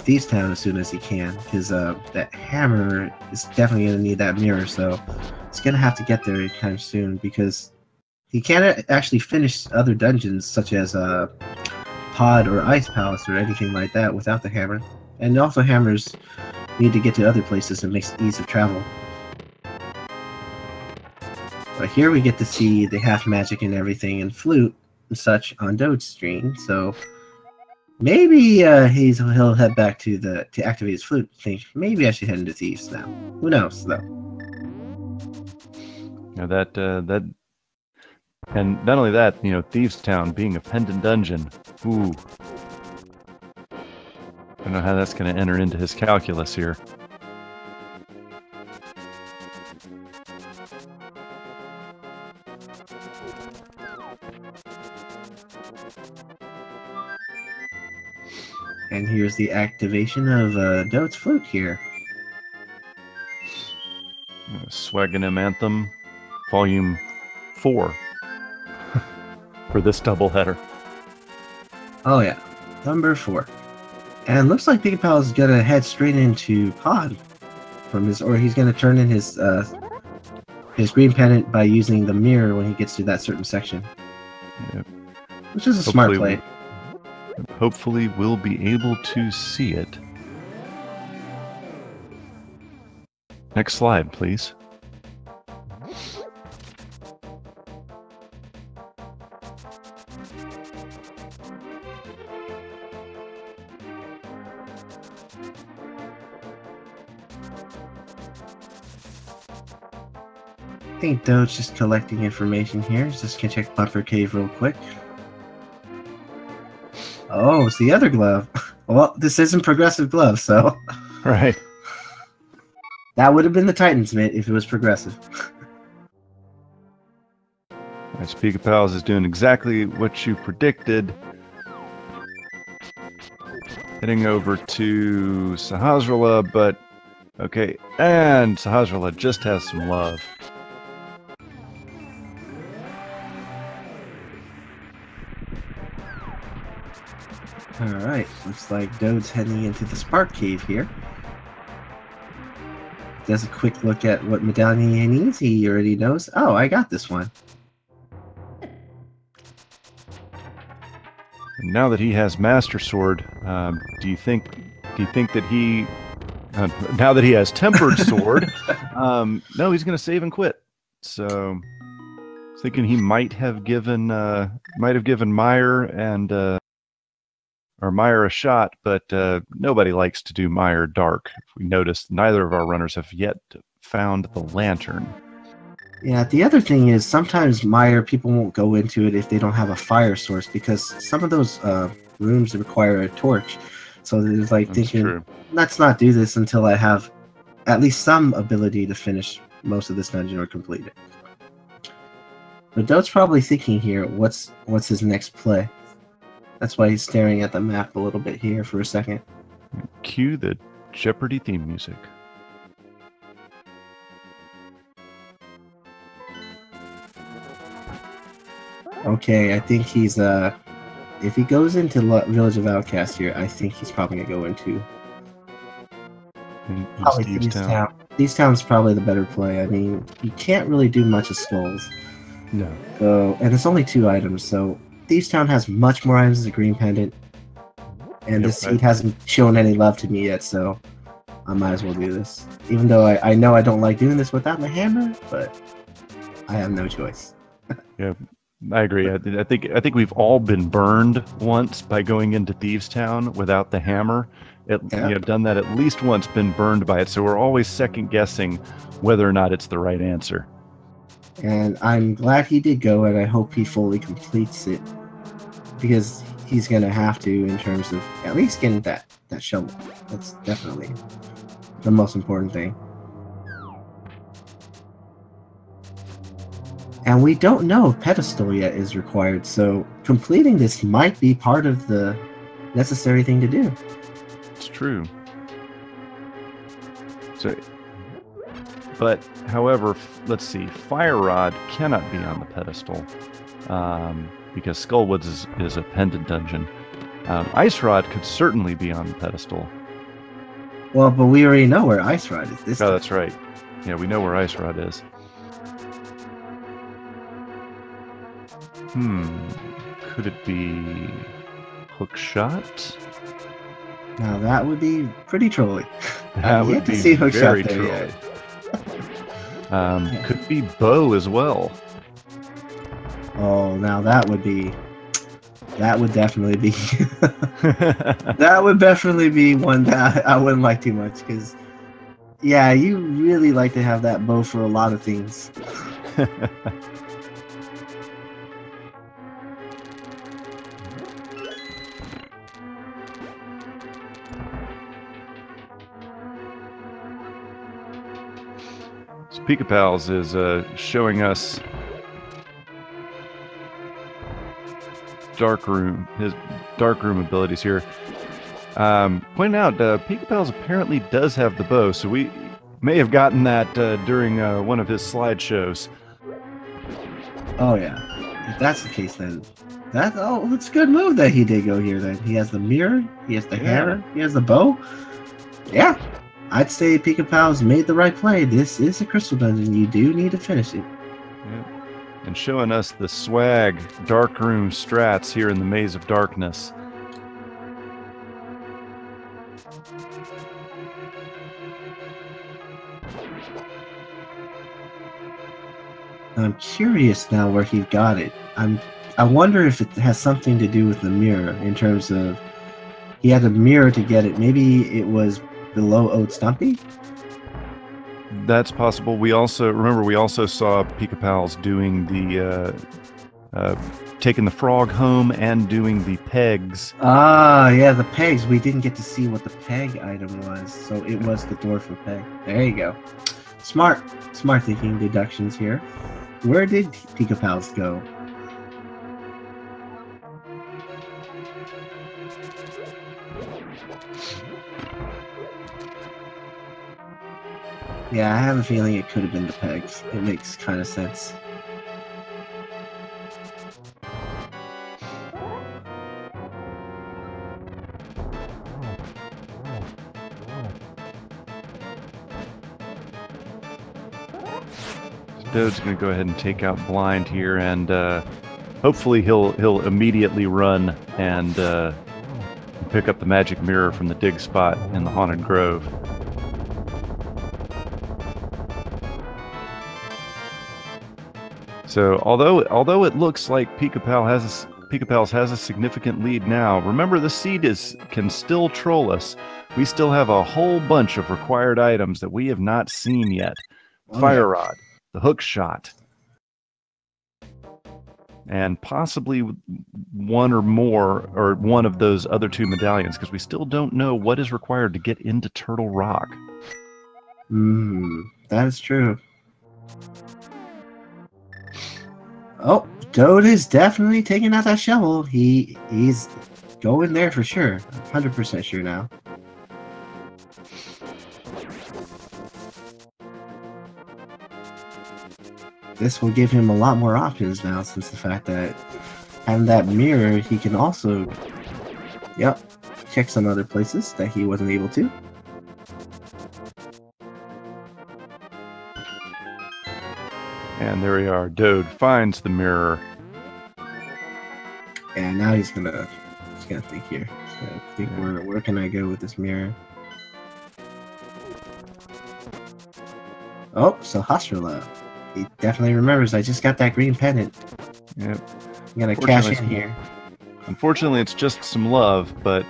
Thieves Town as soon as he can, because that hammer is definitely going to need that mirror, so he's going to have to get there anytime soon, because he can't actually finish other dungeons, such as Pod or Ice Palace or anything like that, without the hammer. And also hammers need to get to other places and makes ease of travel. But here we get to see the half magic and everything and flute and such on Dode's screen, so maybe he'll head back to activate his flute. Think maybe I should head into Thieves now. Who knows though? You know, that and not only that, you know, Thieves Town being a pendant dungeon. Ooh, I don't know how that's going to enter into his calculus here. And here's the activation of Dode's flute here. Swaggin' Anthem, Volume 4 for this doubleheader. Oh yeah, number 4. And looks like Pikapals is gonna head straight into Pod from his, or he's gonna turn in his green pendant by using the mirror when he gets to that certain section. Yep. Which is a smart play. Hopefully we'll be able to see it. Next slide, please. I think Dode's just collecting information here. Just gonna check Bumper Cave real quick. Oh, it's the other glove. Well, this isn't progressive glove, so Right. that would have been the Titan's mitt if it was progressive. Right, Pikapals is doing exactly what you predicted. Heading over to Sahasrahla, but okay, and Sahasrahla just has some love. Alright, looks like Dode's heading into the Spark Cave here. Does a quick look at what medallion he needs. He already knows. Oh, I got this one. And now that he has Master Sword, do you think that he, now that he has Tempered Sword, no, he's going to save and quit. So, thinking he might have given Mire and or Mire a shot, but nobody likes to do Mire dark. We noticed neither of our runners have yet found the lantern. Yeah, the other thing is sometimes Mire, people won't go into it if they don't have a fire source, because some of those rooms require a torch. So they're like thinking, let's not do this until I have at least some ability to finish most of this dungeon or complete it. But Dode's probably thinking here, what's his next play? That's why he's staring at the map a little bit here for a second. Cue the Jeopardy theme music. Okay, I think he's if he goes into Village of Outcast here, I think he's probably gonna go into probably Thieves Town. Thieves Town's probably the better play. I mean, you can't really do much of Skulls. No. So, and it's only 2 items, so Thieves Town has much more items as a green pendant. And this seed hasn't shown any love to me yet, so I might as well do this. Even though I know I don't like doing this without my hammer, but I have no choice. Yeah, I agree. I think we've all been burned once by going into Thieves Town without the hammer. Done that at least once, been burned by it. So we're always second guessing whether or not it's the right answer. And I'm glad he did go, and I hope he fully completes it, because he's gonna have to in terms of at least getting that shovel. That's definitely the most important thing. And we don't know if pedestal yet is required, so completing this might be part of the necessary thing to do. It's true. So, but however, let's see, Fire Rod cannot be on the pedestal because Skullwoods is a pendant dungeon. Ice Rod could certainly be on the pedestal. Well, but we already know where Ice Rod is. This time. That's right. Yeah, we know where Ice Rod is. Could it be Hookshot? Now that would be pretty trolly. That would be see very trolly. Could it be Bow as well? Oh, now that would definitely be that would definitely be one that I wouldn't like too much, because yeah, you really like to have that bow for a lot of things. Pikapals is showing us his dark room abilities here. Pointing out, Pikapals apparently does have the bow, so we may have gotten that during one of his slideshows. Oh yeah, if that's the case, then it's a good move that he did go here. Then he has the mirror, he has the hammer, he has the bow. Yeah. I'd say Pikapals made the right play. This is a crystal dungeon. You do need to finish it. Yeah. And showing us the swag darkroom strats here in the Maze of Darkness. I'm curious now where he got it. I wonder if it has something to do with the mirror, in terms of he had a mirror to get it. Maybe it was below Ode Stumpy? That's possible. We also saw Pikapals doing the taking the frog home and doing the pegs. Ah, yeah, the pegs. We didn't get to see what the peg item was, so it was the door for peg. There you go. Smart thinking deductions here. Where did Pikapals go? Yeah, I have a feeling it could have been the pegs. It makes kind of sense. Dode's going to go ahead and take out Blind here, and hopefully he'll immediately run and pick up the magic mirror from the dig spot in the Haunted Grove. So although it looks like Pikapals has a significant lead now, remember the seed can still troll us. We still have a whole bunch of required items that we have not seen yet. Fire Rod, the Hookshot, and possibly one or more, or one of those other two medallions, because we still don't know what is required to get into Turtle Rock. That is true. Oh, Dode is definitely taking out that shovel. He's going there for sure. 100% sure now. This will give him a lot more options now, since the fact that having that mirror, he can also, check some other places that he wasn't able to. And there we are. Dode finds the mirror. And now he's gonna Just gonna think here. Just gonna think where can I go with this mirror? Oh, so Hasrula. He definitely remembers. I just got that green pendant. Yep. I'm gonna cash in here. Unfortunately, it's just some love, but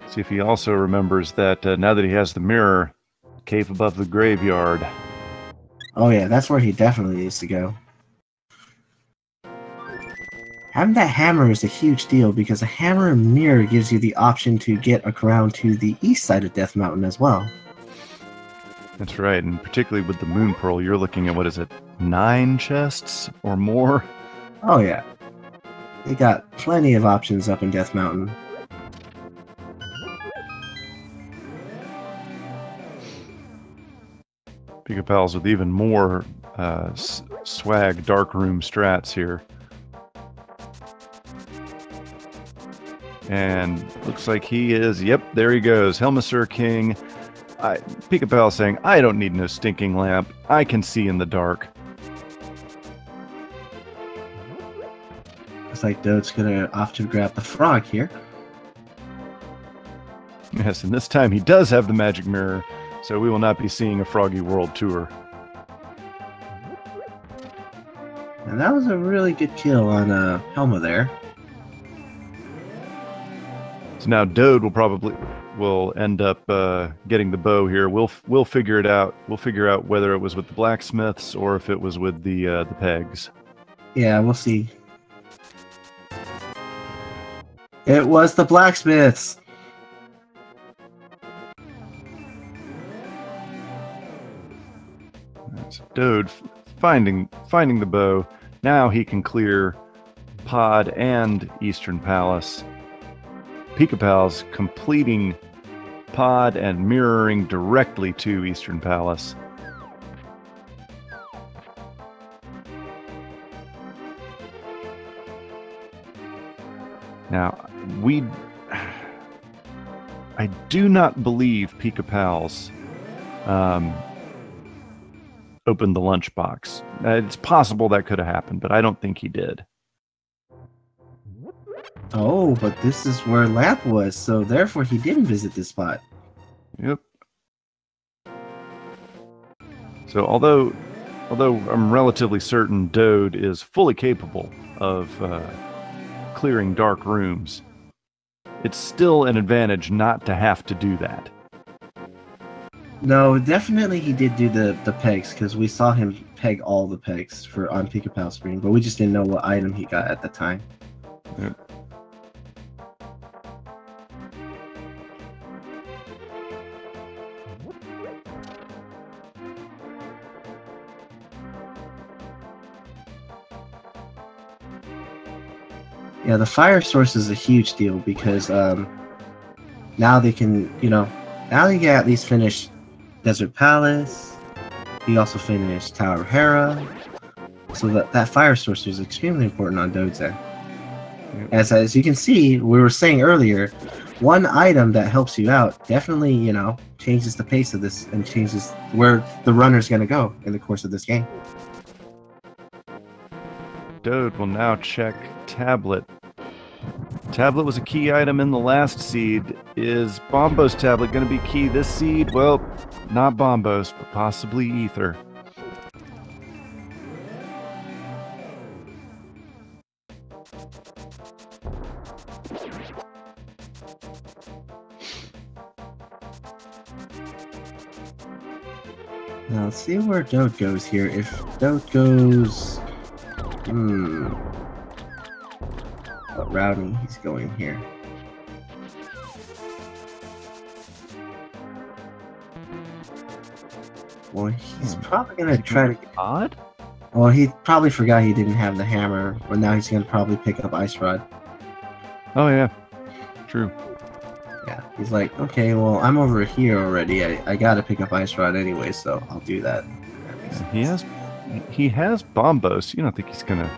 see if he also remembers that now that he has the mirror, cave above the graveyard. Oh yeah, that's where he definitely needs to go. Having that hammer is a huge deal because a hammer and mirror gives you the option to get around to the east side of Death Mountain as well. That's right, and particularly with the Moon Pearl, you're looking at, what is it, 9 chests or more? Oh yeah. They got plenty of options up in Death Mountain. Pikapals with even more swag darkroom strats here. And looks like he is, yep, there he goes. Helmaser King. Pikapal saying, I don't need no stinking lamp. I can see in the dark. Looks like Dode's gonna opt to grab the frog here. Yes, and this time he does have the magic mirror, so we will not be seeing a Froggy World tour. And that was a really good kill on Helma there. So now Dode will end up getting the bow here. We'll figure it out. We'll figure out whether it was with the blacksmiths or if it was with the pegs. Yeah, we'll see. It was the blacksmiths. So Dode finding the bow. Now he can clear Pod and Eastern Palace. Pikapals completing Pod and mirroring directly to Eastern Palace. Now, I do not believe Pikapals opened the lunchbox. It's possible that could have happened, but I don't think he did. Oh, but this is where Lamp was, so therefore he didn't visit this spot. Yep. So although I'm relatively certain Dode is fully capable of clearing dark rooms, it's still an advantage not to have to do that. No, definitely he did do the pegs, because we saw him peg all the pegs on Pikapal screen, but we just didn't know what item he got at the time. Yep. Yeah, the fire source is a huge deal because now they can, now they can at least finish Desert Palace. He also finished Tower of Hera. So that fire source was extremely important on Dode's end. As you can see, we were saying earlier, one item that helps you out definitely, changes the pace of this and changes where the runner's going to go in the course of this game. Dode will now check Tablet. Tablet was a key item in the last seed. Is Bombo's tablet going to be key this seed? Well, not Bombo's, but possibly Ether. Now let's see where Dode goes here. If Dode goes... What routing he's going here. Well, he's probably going to try to... Odd? Well, he probably forgot he didn't have the hammer, or now he's going to probably pick up Ice Rod. Oh, yeah. True. Yeah, he's like, okay, well, I'm over here already. I got to pick up Ice Rod anyway, so I'll do that. He has Bombos. You don't think he's going to...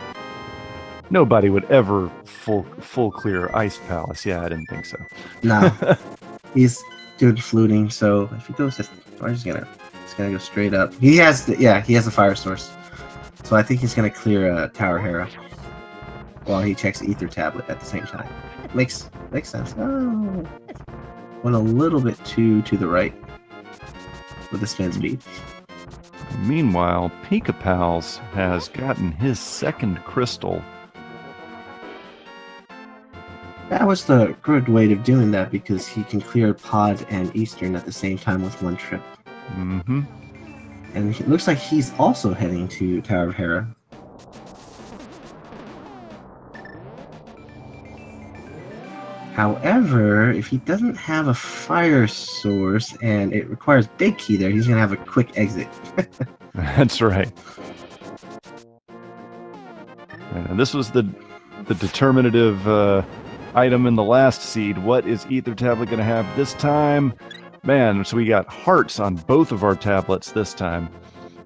Nobody would ever full clear Ice Palace. Yeah, I didn't think so. No. He's doing fluting, so if he goes to... I'm just gonna go straight up. He has the fire source. So So I think he's going to clear Tower Hera while he checks Ether Tablet at the same time. Makes sense. Oh, went a little bit to the right with the spin speed. Meanwhile, Pikapals has gotten his second crystal. That was the good way of doing that because he can clear Pod and Eastern at the same time with one trip. Mm-hmm. And it looks like he's also heading to Tower of Hera. However, if he doesn't have a fire source and it requires Big Key there, he's going to have a quick exit. That's right. And this was the determinative item in the last seed. What is Ether Tablet going to have this time? Man, so we got hearts on both of our tablets this time.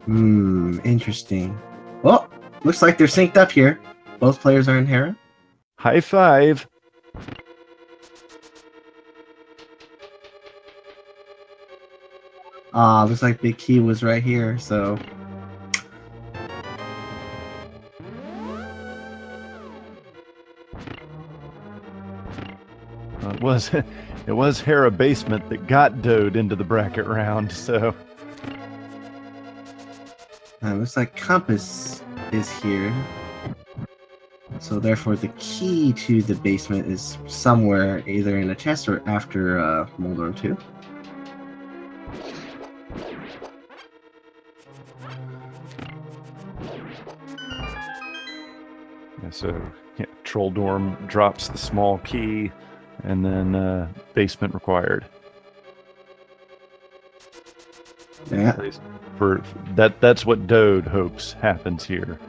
Interesting. Well, looks like they're synced up here. Both players are in Hera. High five. Looks like Big Key was right here, so... It was Hera Basement that got Dode into the bracket round, so... looks like Compass is here. So therefore the key to the basement is somewhere either in a chest or after Moldorm 2. Yeah, so Troll Dorm drops the small key, and then basement required. Yeah. For that's what Dode hopes happens here.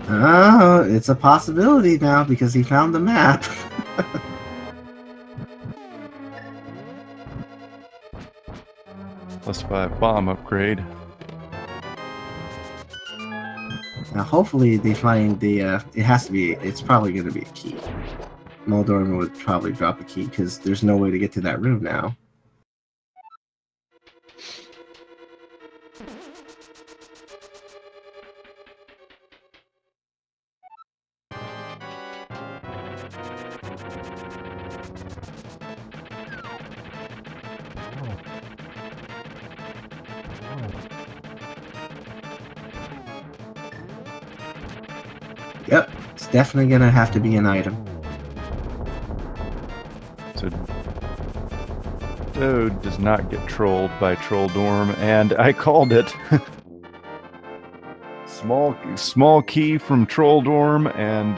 Oh, it's a possibility now because he found the map. +5 bomb upgrade. Now, hopefully they find the, it's probably going to be a key. Moldorm would probably drop a key because there's no way to get to that room now. Yep, it's definitely gonna have to be an item. So Dode does not get trolled by Troll Dorm, and I called it. Small key from Troll Dorm, and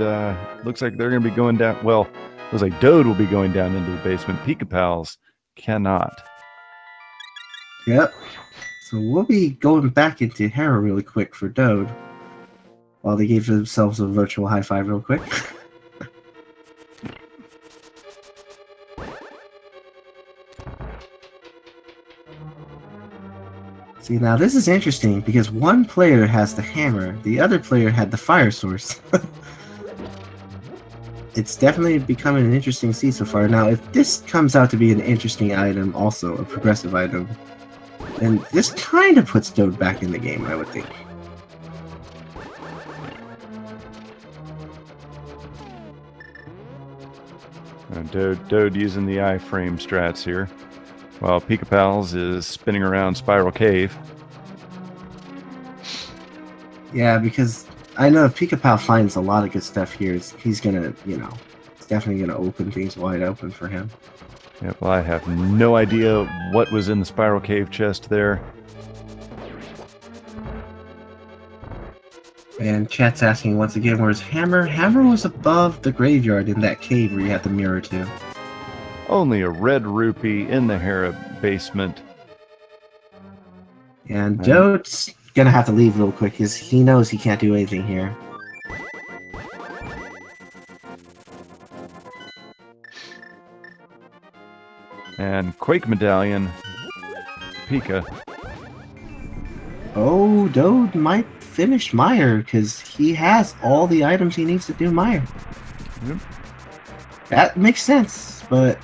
looks like they're gonna be going down. Well, it was like Dode will be going down into the basement. Pikapals cannot. Yep. So we'll be going back into Hera really quick for Dode. While they gave themselves a virtual high five real quick. See, now this is interesting because one player has the hammer, the other player had the fire source. It's definitely becoming an interesting seed so far. Now, if this comes out to be an interesting item, also a progressive item, then this kind of puts Dode back in the game, I would think. Dode using the iframe strats here, while Pikapals is spinning around Spiral Cave. Yeah, because I know if Pikapal finds a lot of good stuff here, he's gonna, it's definitely gonna open things wide open for him. Yeah, well, I have no idea what was in the Spiral Cave chest there. And chat's asking once again, where's Hammer? Hammer was above the graveyard in that cave where you had the mirror to. Only a red rupee in the Hera basement. And Dode's gonna have to leave real quick because he knows he can't do anything here. And Quake Medallion, Pika. Oh, Dode might finish Mire because he has all the items he needs to do Mire. Yep. That makes sense, but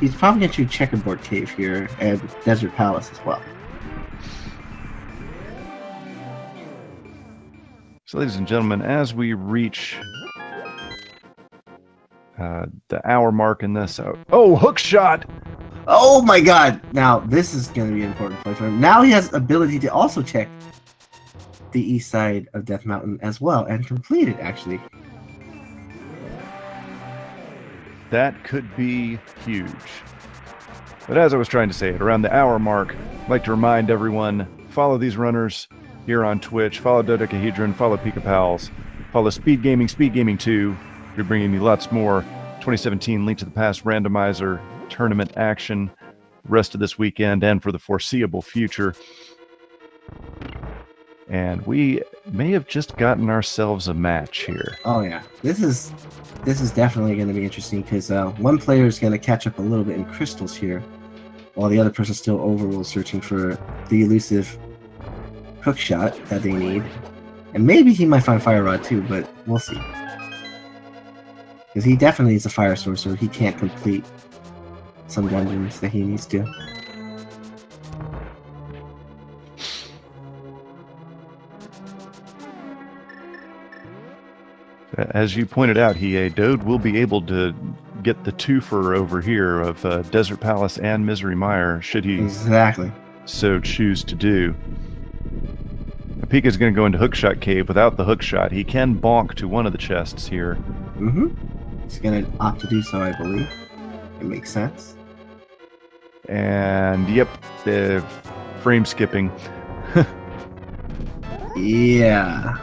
he's probably going to Checkerboard Cave here and Desert Palace as well. So, ladies and gentlemen, as we reach the hour mark in this... Oh, Hookshot! Oh my god! Now, this is going to be an important point for him. Now he has ability to also check the east side of Death Mountain as well, and complete it, actually. That could be huge. But as I was trying to say, at around the hour mark, I'd like to remind everyone, follow these runners here on Twitch, follow DoDeChehedron, follow Pikapals, follow Speed Gaming 2. We're bringing you lots more 2017 Link to the Past Randomizer tournament action rest of this weekend and for the foreseeable future. And we may have just gotten ourselves a match here. Oh yeah, this is definitely going to be interesting because one player is going to catch up a little bit in crystals here, while the other person's still overworld searching for the elusive hookshot that they need. And maybe he might find Fire Rod too, but we'll see. Because he definitely is a fire sorcerer. He can't complete some dungeons that he needs to. As you pointed out, Dode will be able to get the twofer over here of Desert Palace and Misery Mire, should he so choose to do. Pika's going to go into Hookshot Cave without the Hookshot. He can bonk to one of the chests here. He's going to opt to do so, I believe. It makes sense. And, yep, the frame skipping. Yeah.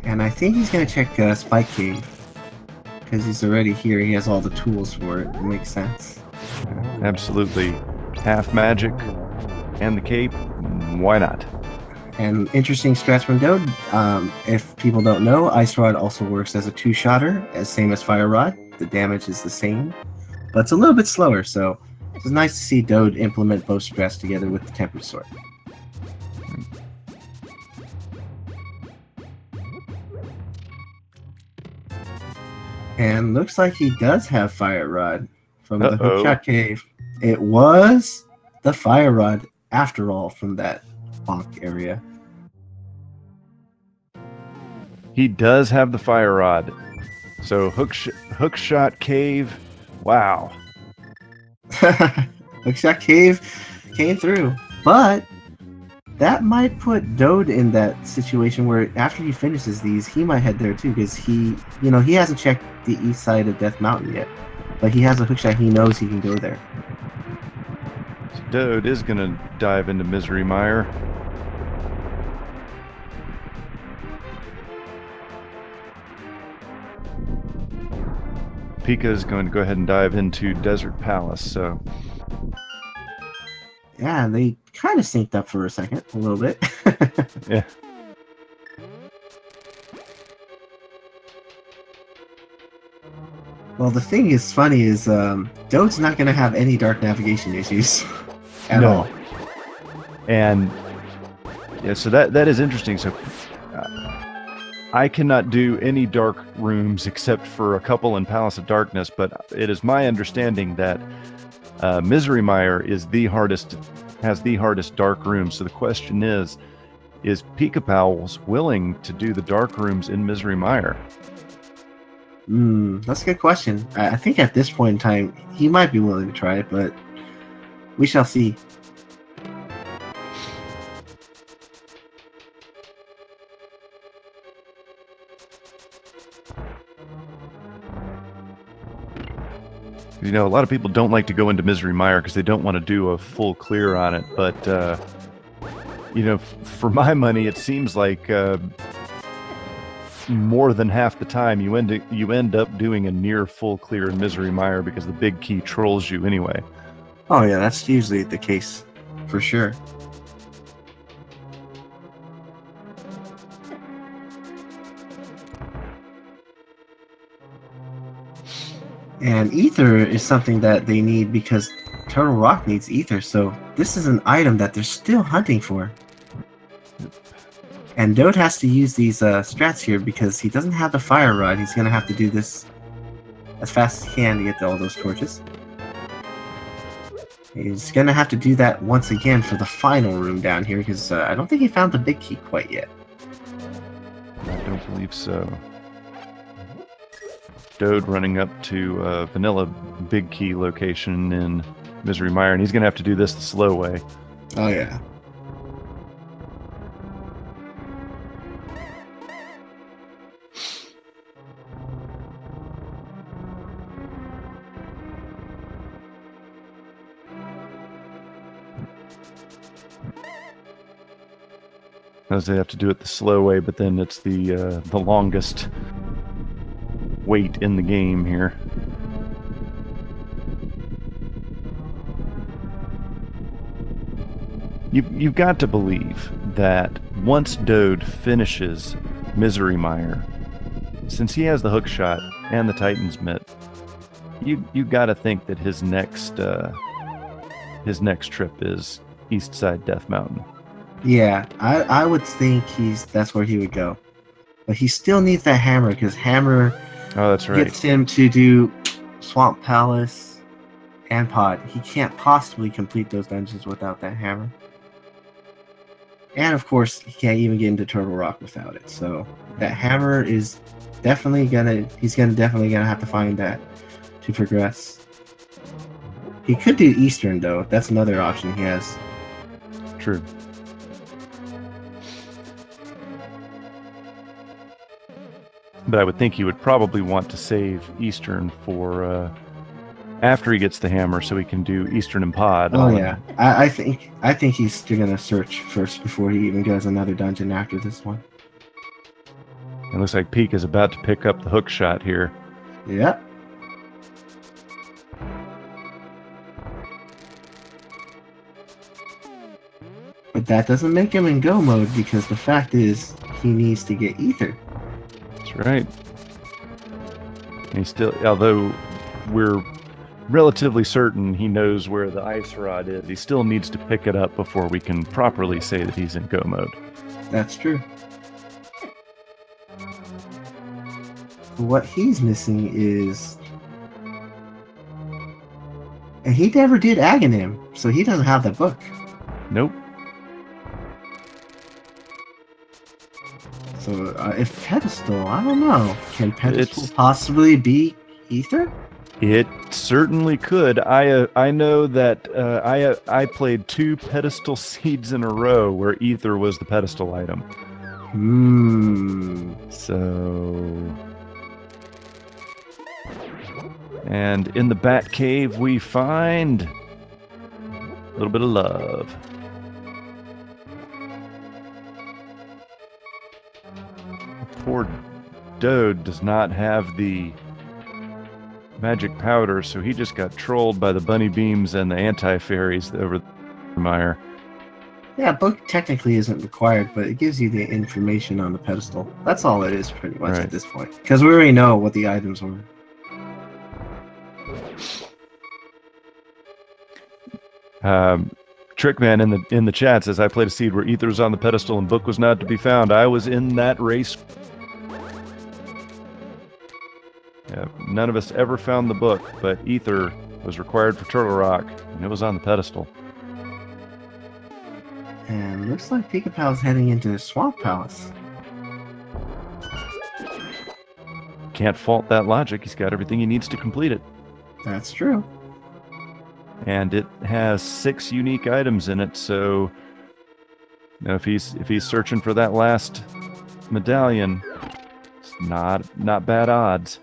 And I think he's going to check Spike Cave. Because he's already here, he has all the tools for it. It makes sense. Absolutely. Half magic and the cape, why not? And interesting strats from Dode. If people don't know, Ice Rod also works as a two-shotter, same as Fire Rod. The damage is the same, but it's a little bit slower, so it's nice to see Dode implement both strats together with the Tempered Sword. And looks like he does have Fire Rod from the Hookshot Cave. It was the Fire Rod, after all, from that bonk area. He does have the Fire Rod. So Hookshot Cave, wow. Hookshot Cave came through. But that might put Dode in that situation where after he finishes these, he might head there too, because he hasn't checked the east side of Death Mountain yet. But he has a hookshot, he knows he can go there. So Dode is going to dive into Misery Mire. Pika is going to go ahead and dive into Desert Palace, so... Yeah, they kind of synced up for a second, a little bit. Yeah. Well, the thing is funny is Dode's not going to have any dark navigation issues at all. And yeah, so that is interesting. So I cannot do any dark rooms except for a couple in Palace of Darkness, but it is my understanding that Misery Mire is has the hardest dark room. So the question is Pikapals willing to do the dark rooms in Misery Mire? That's a good question. I think at this point in time, he might be willing to try it, but we shall see. You know, a lot of people don't like to go into Misery Mire because they don't want to do a full clear on it, but, you know, for my money, it seems like more than half the time you end up doing a near full clear in Misery Mire because the big key trolls you anyway. Oh yeah, that's usually the case, for sure. And ether is something that they need because Turtle Rock needs ether, so this is an item that they're still hunting for. And Dode has to use these strats here because he doesn't have the Fire Rod. He's going to have to do this as fast as he can to get to all those torches. He's gonna have to do that once again for the final room down here, because I don't think he found the big key quite yet. I don't believe so. Dode running up to Vanilla Big Key location in Misery Mire, and he's going to have to do this the slow way. Oh, yeah. As they have to do it the slow way, but then it's the longest wait in the game here. You've got to believe that once Dode finishes Misery Mire, since he has the Hookshot and the Titan's Mitt, you got to think that his next trip is Eastside Death Mountain. Yeah, I would think that's where he would go, but he still needs that hammer, because hammer. Oh, that's right. Gets him to do Swamp Palace and Pod. He can't possibly complete those dungeons without that hammer. And of course, he can't even get into Turtle Rock without it. So that hammer is definitely definitely gonna have to find that to progress. He could do Eastern though. That's another option he has. True. But I would think he would probably want to save Eastern for after he gets the hammer, so he can do Eastern and Pod. Oh yeah, I think he's still gonna search first before he even does another dungeon after this one. It looks like Peak is about to pick up the Hookshot here. Yep. But that doesn't make him in go mode, because the fact is he needs to get Ether. That's right. And he still, although we're relatively certain he knows where the ice rod is, he still needs to pick it up before we can properly say that he's in go mode. That's true. What he's missing is... And he never did Aghanim, so he doesn't have the book. Nope. So if Pedestal, I don't know. Can Pedestal possibly be Ether? It certainly could. I know that I played 2 pedestal seeds in a row where Ether was the pedestal item. So, and in the Bat Cave we find a little bit of love. Poor Dode does not have the magic powder, so he just got trolled by the bunny beams and the anti-fairies over the mire. Yeah, book technically isn't required, but it gives you the information on the pedestal. That's all it is pretty much at this point, because we already know what the items were. Trickman in the chat says, I played a seed where Ether was on the pedestal and book was not to be found. I was in that race. Yeah, none of us ever found the book, but Ether was required for Turtle Rock, and it was on the pedestal. And looks like Pikapal's heading into Swamp Palace. Can't fault that logic. He's got everything he needs to complete it. That's true. And it has 6 unique items in it, so you know, if he's searching for that last medallion, it's not bad odds.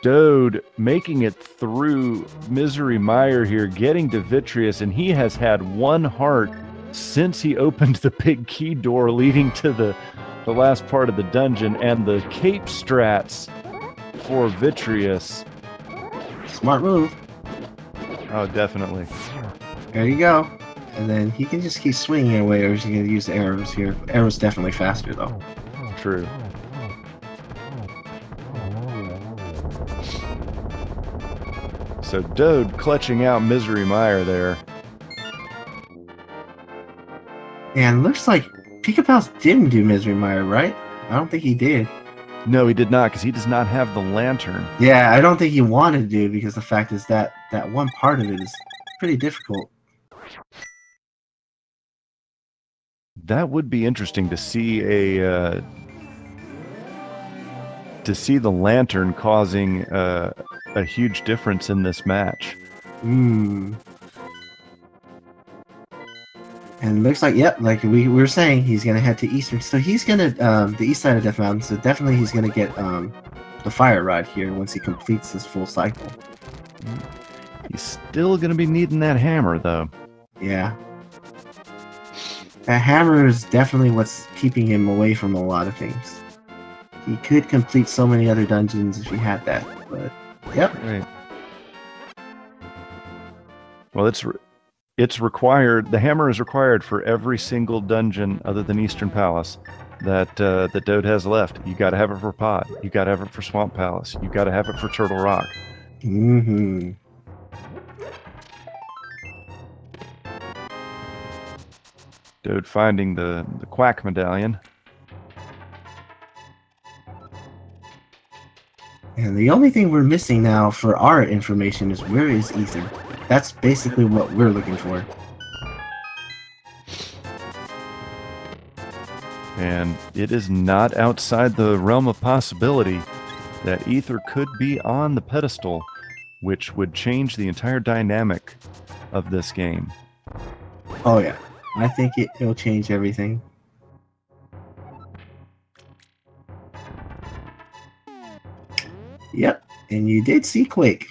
Dode making it through Misery Mire here, getting to Vitreous, and he has had 1 heart since he opened the big key door leading to the last part of the dungeon, and the cape strats for Vitreous. Smart move. Oh, definitely. There you go. And then he can just keep swinging away, or he's going to use the arrows here. Arrows definitely faster, though. True. So Dode clutching out Misery Mire there. And looks like Pikapals didn't do Misery Mire, right? I don't think he did. No, he did not, because he does not have the lantern. Yeah, I don't think he wanted to, because the fact is that that one part of it is pretty difficult. That would be interesting to see the lantern causing a huge difference in this match. Hmm. And it looks like, yep, like we were saying, he's gonna head to Eastern. So he's gonna the east side of Death Mountain. So definitely he's gonna get the fire rod here once he completes this full cycle. He's still gonna be needing that hammer, though. Yeah. That hammer is definitely what's keeping him away from a lot of things. He could complete so many other dungeons if he had that, but yep. Right. Well, it's required. The hammer is required for every single dungeon other than Eastern Palace that Dode has left. You got to have it for Pod. You got to have it for Swamp Palace. You got to have it for Turtle Rock. Mm-hmm. Dode finding the Quack Medallion. And the only thing we're missing now for our information is where is Ether? That's basically what we're looking for. And it is not outside the realm of possibility that Ether could be on the pedestal, which would change the entire dynamic of this game. Oh yeah, I think it'll change everything. Yep, and you did see Quake.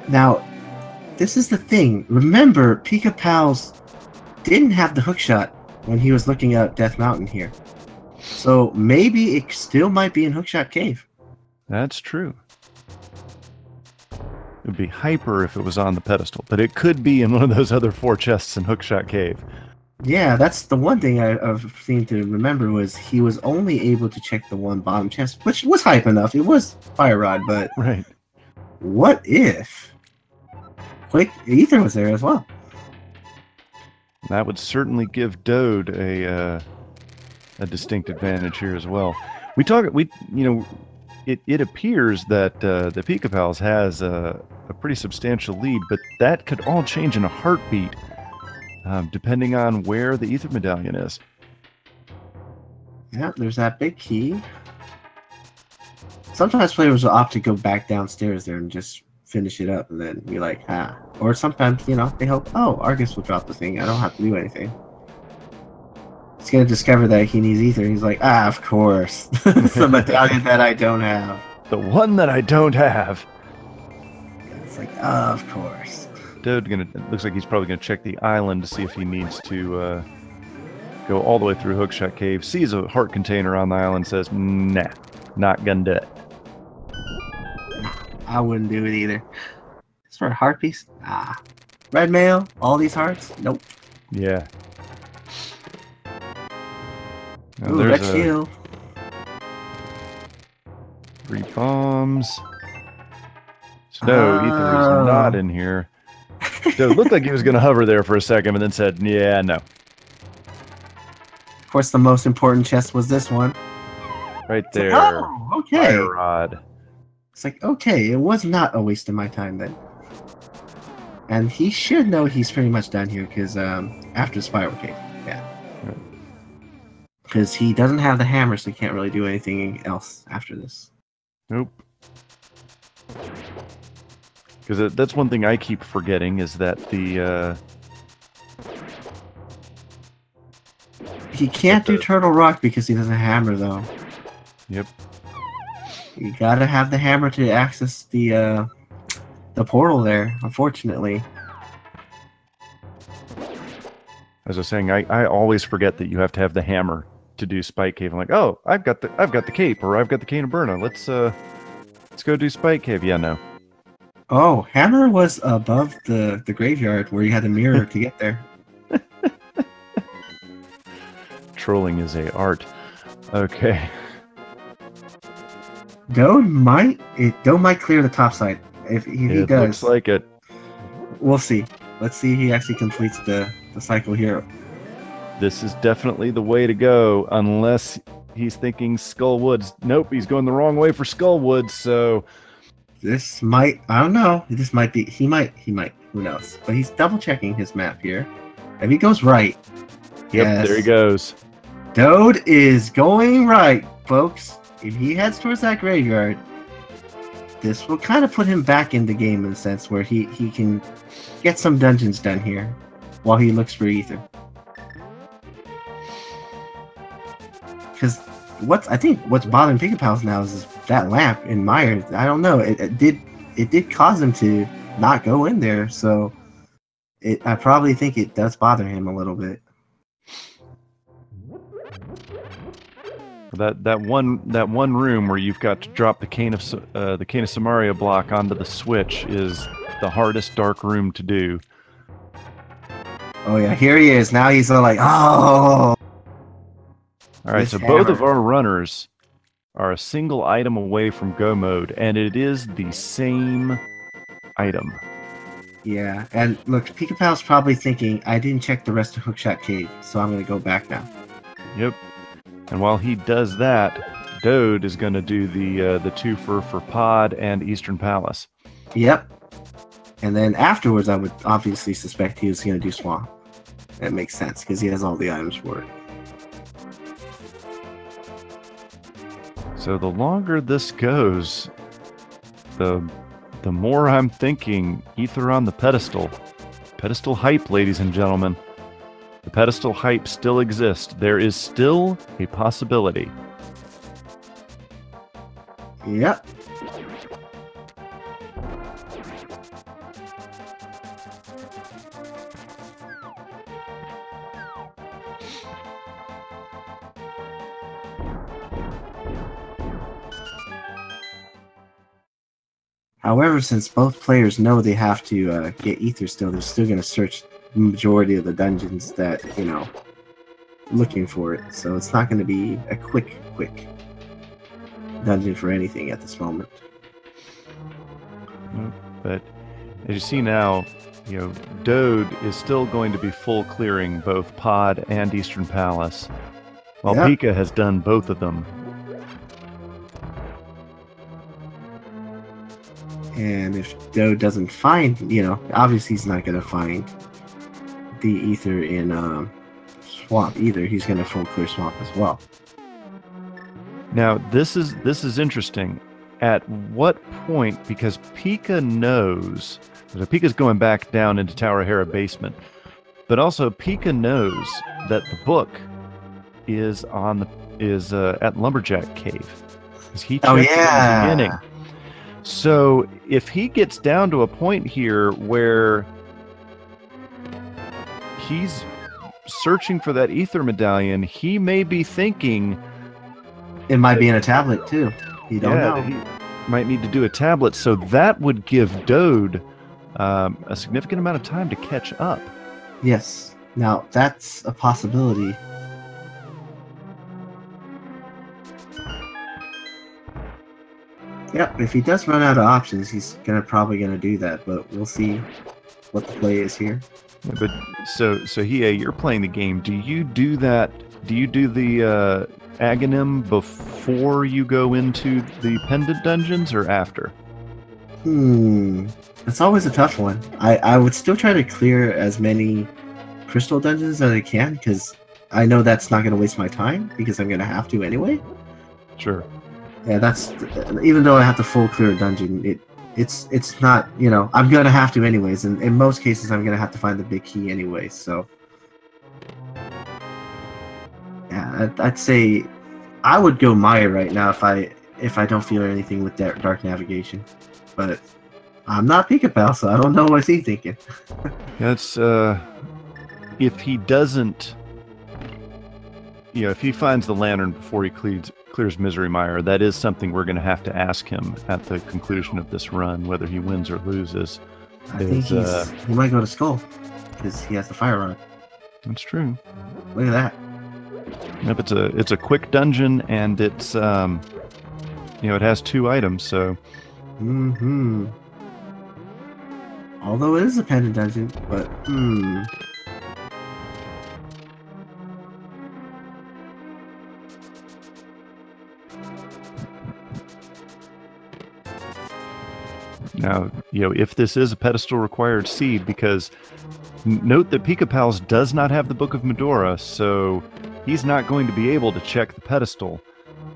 Now, this is the thing. Remember, Pikapals didn't have the hookshot when he was looking at Death Mountain here. So maybe it still might be in Hookshot Cave. That's true. It would be hyper if it was on the pedestal, but it could be in one of those other 4 chests in Hookshot Cave. Yeah, that's the one thing I've seemed to remember was he was only able to check the one bottom chest, which was hype enough. It was Fire Rod, but right. What if Quake Ether was there as well? That would certainly give Dode a distinct advantage here as well. It appears that the Pikapals has a pretty substantial lead, but that could all change in a heartbeat, depending on where the Ether Medallion is. Yeah, there's that big key. Sometimes players will opt to go back downstairs there and just finish it up and then be like, ah. Or sometimes, they hope, oh, Argus will drop the thing. I don't have to do anything. He's going to discover that he needs Ether. He's like, ah, of course. It's the medallion that I don't have. The one that I don't have. It's like, of course. Dode looks like he's probably going to check the island to see if he needs to go all the way through Hookshot Cave. Sees a heart container on the island, says, nah, not gonna do it. I wouldn't do it either. As for a heart piece, red mail, all these hearts, nope. Yeah. Now, Ooh, red shield. 3 bombs. Snow, Ether is not in here. So it looked like he was going to hover there for a second, but then said, yeah, no. Of course, the most important chest was this one. Right there. Oh, okay. Fire rod. It's like, okay, it was not a waste of my time then. And he should know he's pretty much done here, because after Spiral Cave, yeah. Because he doesn't have the hammer, so he can't really do anything else after this. Nope. Because that's one thing I keep forgetting, is that he can't do Turtle Rock because he doesn't have a hammer, though. Yep. You gotta have the hammer to access the portal there, unfortunately. As I was saying, I always forget that you have to have the hammer to do Spike Cave. I'm like, oh, I've got the cape, or I've got the Cane of Burna. Let's go do Spike Cave. Yeah, no. Oh, hammer was above the graveyard where you had the mirror to get there. Trolling is a art. Okay. Dode might clear the top side if he does. Looks like it. we'll see. Let's see if he actually completes the cycle here. This is definitely the way to go, unless he's thinking Skullwoods. Nope, he's going the wrong way for Skullwoods, so... This might, I don't know. This might be, he might, who knows. But he's double checking his map here. If he goes right. Yep, yes. There he goes. Dode is going right, folks. If he heads towards that graveyard, this will kind of put him back in the game in a sense where he can get some dungeons done here while he looks for Ether. Because I think what's bothering Pikapals now is that lamp in Mire. I don't know. It did cause him to not go in there, so I probably think it does bother him a little bit. That one room where you've got to drop the Cane of Samaria block onto the switch is the hardest dark room to do. Oh yeah, here he is. Now he's all like, oh. All right, so both of our runners are a single item away from go mode, and it is the same item. Yeah, and look, Pikapal's probably thinking, I didn't check the rest of Hookshot Cave, so I'm going to go back now. Yep. And while he does that, Dode is going to do the twofer for Pod and Eastern Palace. Yep. And then afterwards, I would obviously suspect he was going to do Swamp. That makes sense, because he has all the items for it. So the longer this goes, the more I'm thinking Ether on the pedestal. Pedestal hype, ladies and gentlemen. The pedestal hype still exists. There is still a possibility. Yep. However, since both players know they have to get Ether still, they're still going to search the majority of the dungeons that, looking for it. So it's not going to be a quick dungeon for anything at this moment. But as you see now, Dode is still going to be full clearing both Pod and Eastern Palace, while Pika has done both of them. And if Dode doesn't find, obviously he's not going to find the Ether in Swamp either. He's going to full clear Swamp as well. Now, this is interesting. At what point, because Pika knows, so Pika's going back down into Tower of Hera basement, but also Pika knows that the book is at Lumberjack Cave. He checked it at the beginning. So if he gets down to a point here where he's searching for that Ether medallion, he may be thinking it might be in a tablet too. You don't know. He might need to do a tablet, so that would give Dode a significant amount of time to catch up. Yes. Now that's a possibility. Yep, if he does run out of options, he's probably gonna do that, but we'll see what the play is here. Yeah, but so Hiei, you're playing the game. Do you do that? Do you do the Aghanim before you go into the pendant dungeons or after? That's always a tough one. I would still try to clear as many crystal dungeons as I can, because I know that's not gonna waste my time, because I'm gonna have to anyway. Sure. Yeah, that's, even though I have to full clear a dungeon, it's not, I'm gonna have to anyways, and in most cases I'm gonna have to find the big key anyway, so yeah, I'd say I would go Mire right now if I don't feel anything with that dark navigation, but I'm not Pikapal, so I don't know what's he thinking. That's if he doesn't, if he finds the lantern before he clears Misery Mire, that is something we're going to have to ask him at the conclusion of this run, whether he wins or loses. I think he might go to Skull, because he has the fire run. That's true. Look at that. Yep, it's a quick dungeon, and it's it has 2 items, so. Although it is a pendant dungeon, but Now, if this is a pedestal required seed, because note that Pikapals does not have the Book of Medora, so he's not going to be able to check the pedestal.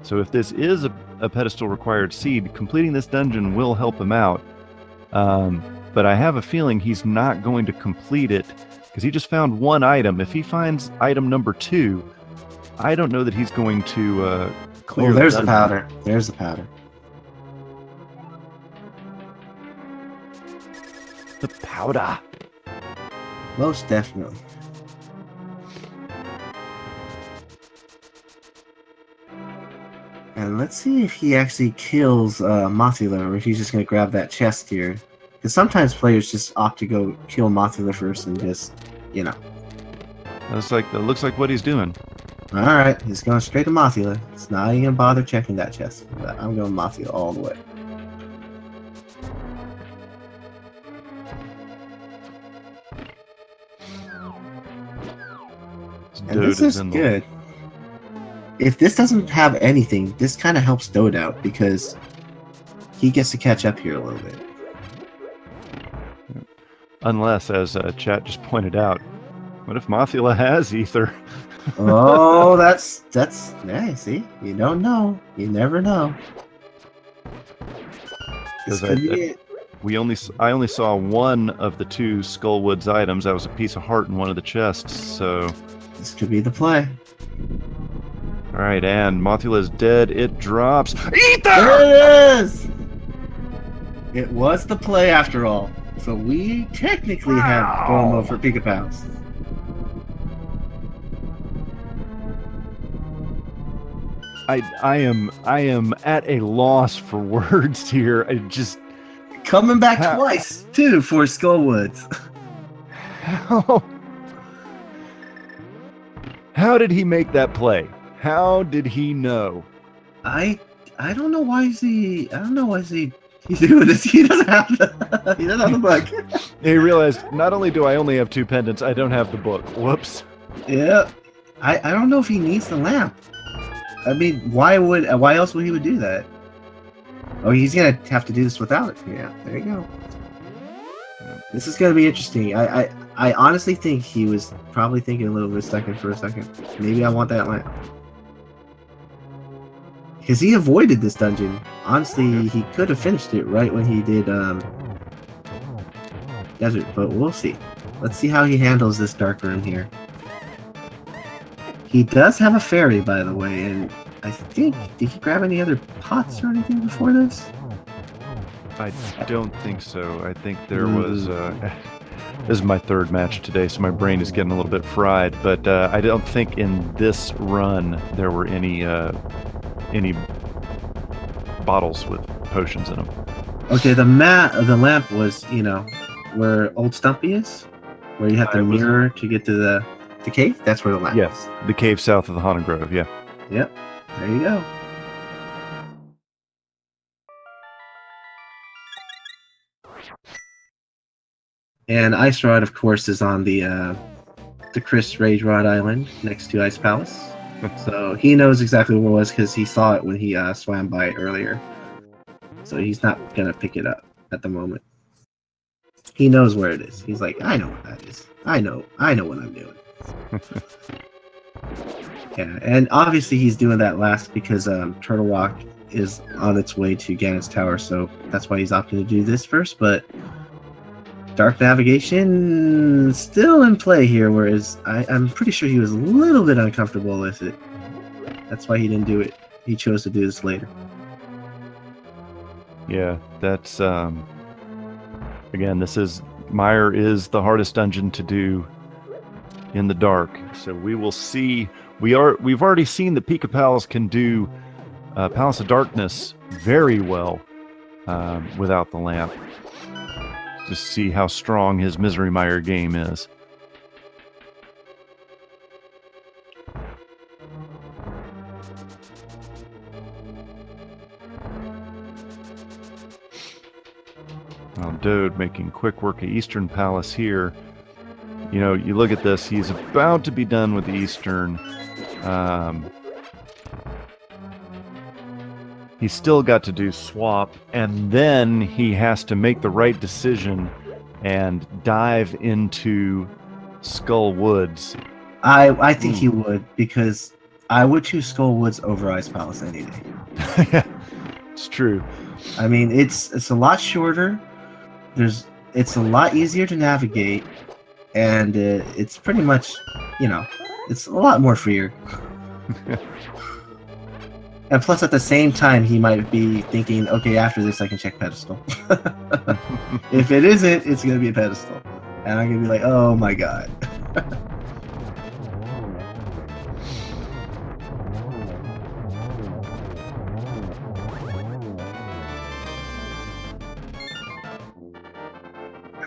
So if this is a pedestal required seed, completing this dungeon will help him out. But I have a feeling he's not going to complete it because he just found one item. If he finds item number 2, I don't know that he's going to clear. Oh, there's the powder. There's the powder. The powder. Most definitely. And let's see if he actually kills Mothula, or if he's just going to grab that chest here. Because sometimes players just opt to go kill Mothula first and just, That looks like what he's doing. Alright, he's going straight to Mothula. It's not even going to bother checking that chest. But I'm going Mothula all the way. And this is good. If this doesn't have anything, this kind of helps Dode out because he gets to catch up here a little bit. Unless, as chat just pointed out, what if Mothula has ether? Oh, that's yeah. See, you don't know. You never know. Because I only saw one of the 2 Skullwoods items. That was a piece of heart in one of the chests. So this could be the play. All right, and Mothula's dead. It drops. Ether! There it is! It was the play after all. So we technically have promo for Pikapals. I am at a loss for words here. I just coming back twice too for Skullwoods. How did he make that play? How did he know? I don't know why he's doing this. He doesn't have the book. He realized not only do I only have 2 pendants, I don't have the book. Whoops. Yeah. I don't know if he needs the lamp. I mean, why else would he would do that? Oh, he's gonna have to do this without it. Yeah, there you go. This is gonna be interesting. I honestly think he was probably thinking a little bit for a second. Maybe I want that lamp. Because he avoided this dungeon. Honestly, he could have finished it right when he did Desert, but we'll see. Let's see how he handles this dark room here. He does have a fairy, by the way, and I think, did he grab any other pots or anything before this? I don't think so. I think there was... this is my 3rd match today, so my brain is getting a little bit fried, but I don't think in this run there were any bottles with potions in them. Okay, the lamp was, where Old Stumpy is? Where you have the mirror to get to the cave? That's where the lamp is. The cave south of the Haunted Grove, yeah. Yep, there you go. And Ice Rod, of course, is on the Chris Rage Rod Island next to Ice Palace. So he knows exactly where it was because he saw it when he swam by it earlier. So he's not going to pick it up at the moment. He knows where it is. He's like, I know what that is. I know what I'm doing. Yeah, and obviously he's doing that last because Turtle Rock is on its way to Ganon's Tower, so that's why he's opting to do this first, but Dark Navigation still in play here, whereas I'm pretty sure he was a little bit uncomfortable with it. That's why he didn't do it. He chose to do this later. Yeah, that's again, Mire is the hardest dungeon to do in the dark. So we will see. We've already seen that Pikapals can do Palace of Darkness very well without the lamp. Just see how strong his Misery Mire game is. Well, Dode making quick work of Eastern Palace here. You know, you look at this, he's about to be done with the Eastern. He's still got to do swap, and then he has to make the right decision and dive into Skull Woods. I think he would, because I would choose Skull Woods over Ice Palace any day. Yeah, it's true. I mean, it's a lot shorter. It's a lot easier to navigate, and it's pretty much, you know, it's a lot more freer. And plus, at the same time, he might be thinking, okay, after this, I can check pedestal. If it isn't, it's going to be a pedestal. And I'm going to be like, oh my god.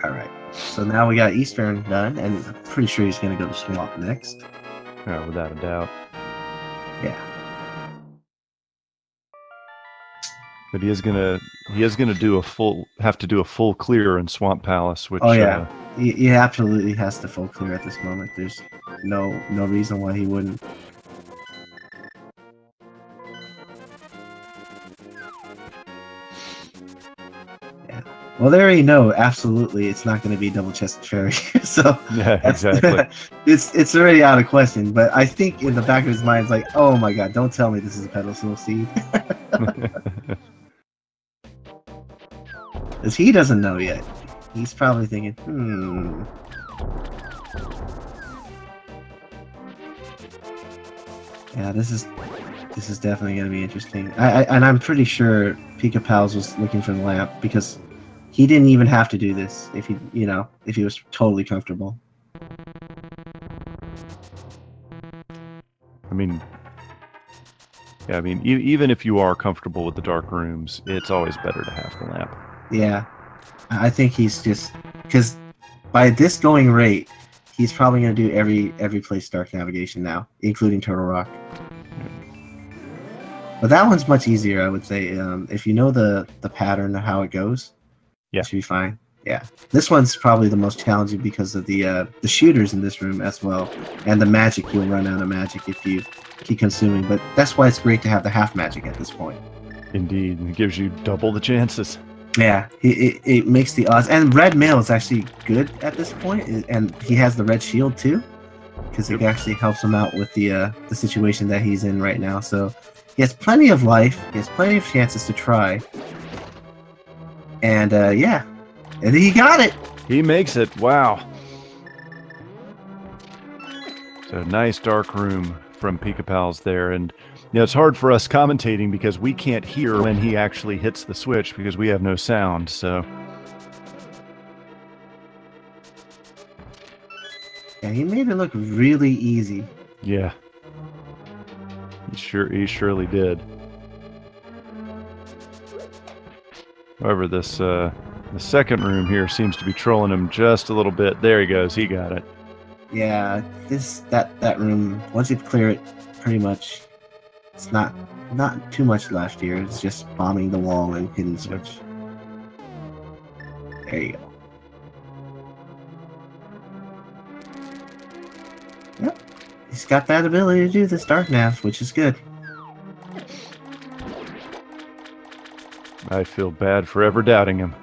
Alright, so now we got Eastern done, and I'm pretty sure he's going to go to Swamp next. Yeah, without a doubt. Yeah. But he is gonna do have to do a full clear in Swamp Palace, which he absolutely has to full clear at this moment. There's no reason why he wouldn't. Yeah. Well, they already know absolutely it's not going to be double chested fairy. So yeah, exactly. it's already out of question. But I think in the back of his mind, it's like, oh my god, don't tell me this is a pedestal seed. Because he doesn't know yet. He's probably thinking, yeah, this is definitely going to be interesting. And I'm pretty sure Pikapals was looking for the lamp, because he didn't even have to do this if he was totally comfortable. I mean, yeah, I mean, even if you are comfortable with the dark rooms, it's always better to have the lamp. Yeah, I think he's just, because by this going rate, he's probably going to do every place dark navigation now, including Turtle Rock. But that one's much easier, I would say. If you know the pattern of how it goes, yeah, it should be fine. Yeah, this one's probably the most challenging because of the shooters in this room as well, and the magic. You'll run out of magic if you keep consuming. But that's why it's great to have the half magic at this point. Indeed, it gives you double the chances. Yeah, it makes the odds. And red mail is actually good at this point, and he has the red shield too, because it actually helps him out with the situation that he's in right now. So he has plenty of life. He has plenty of chances to try. And yeah, and he got it. He makes it. Wow. So nice dark room from Pikapals there, and you know, it's hard for us commentating because we can't hear when he actually hits the switch because we have no sound. So yeah, he made it look really easy. Yeah, he surely did. However, this the second room here seems to be trolling him just a little bit. There he goes. He got it. Yeah, that room, once you clear it, pretty much, it's not too much left here. It's just bombing the wall and hidden switch. There you go. Yep, he's got that ability to do this dark nav, which is good. I feel bad for ever doubting him.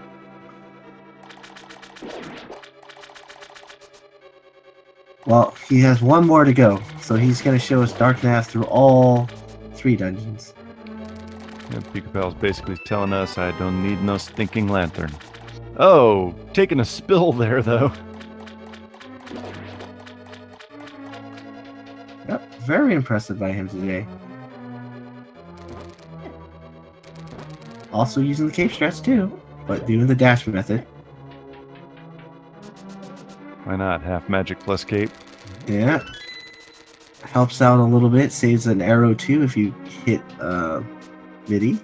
Well, he has one more to go, so he's going to show us dark nav through all 3 dungeons. Yeah, Pikapal's basically telling us I don't need no stinking lantern. Oh, taking a spill there, though. Yep, very impressive by him today. Also using the cape stretch too, but doing the dash method. Why not? Half magic plus cape. Yeah. Helps out a little bit. Saves an arrow too if you hit MIDI.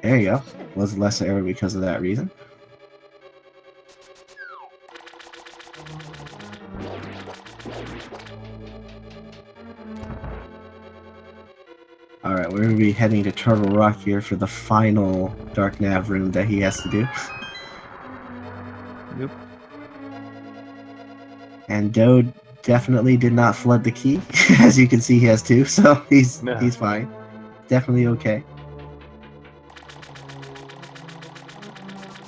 There you go. Was less arrow because of that reason. Alright, we're gonna be heading to Turtle Rock here for the final Dark Nav room that he has to do. Yep. And Dode definitely did not flood the key. As you can see, he has two, so he's fine. Definitely okay.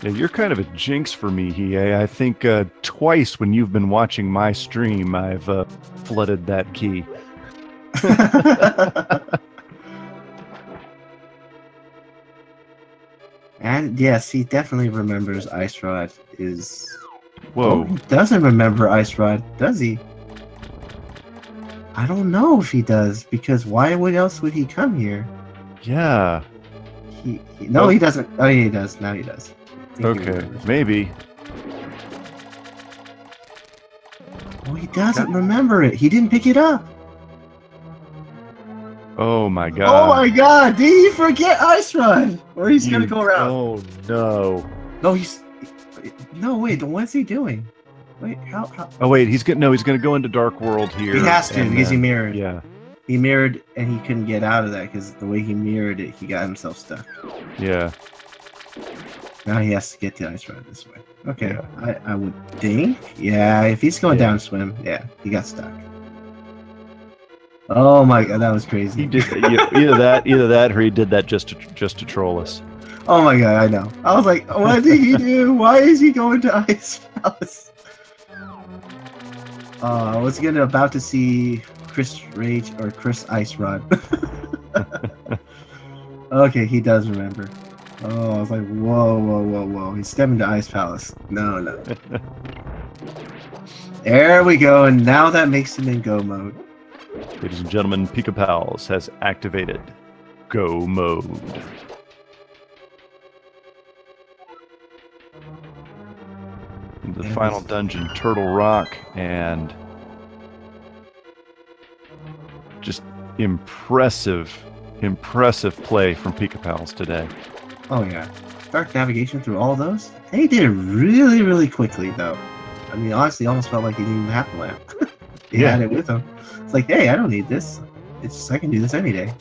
Yeah, you're kind of a jinx for me, Hiei. I think twice when you've been watching my stream, I've flooded that key. And yes, he definitely remembers Ice Rod is... Whoa. Oh, he doesn't remember Ice Rod, does he? I don't know if he does, because why else would he come here? Yeah. No, he doesn't. Oh, yeah, he does. Now he does. Okay, maybe. Oh, he doesn't remember it. He didn't pick it up. Oh my god. Oh my god, did he forget Ice Rod? Or he's gonna go around. Oh no. No, no, wait, what's he doing? Wait, how? Oh wait, he's gonna go into Dark World here. He has to, because he mirrored. Yeah. He mirrored, and he couldn't get out of that, because the way he mirrored it, he got himself stuck. Yeah. Now he has to get to Ice Rod this way. Okay, yeah. I would think. Yeah, if he's going down swim, yeah, he got stuck. Oh my god, that was crazy. He did either that, or he did that just to troll us. Oh my god, I know. I was like, what did he do? Why is he going to Ice Palace? I was about to see Chris Rage or Chris Ice Rod. Okay, he does remember. Oh, I was like, whoa. He's stepping to Ice Palace. No. There we go, and now that makes him in go mode. Ladies and gentlemen, Pikapals has activated go mode. The final dungeon, Turtle Rock, and just impressive play from Pikapals today. Oh yeah, dark navigation through all those. They did it really quickly though. I mean, honestly, almost felt like he didn't even have the lamp. He had it with him. It's like, hey, I don't need this. I can do this any day.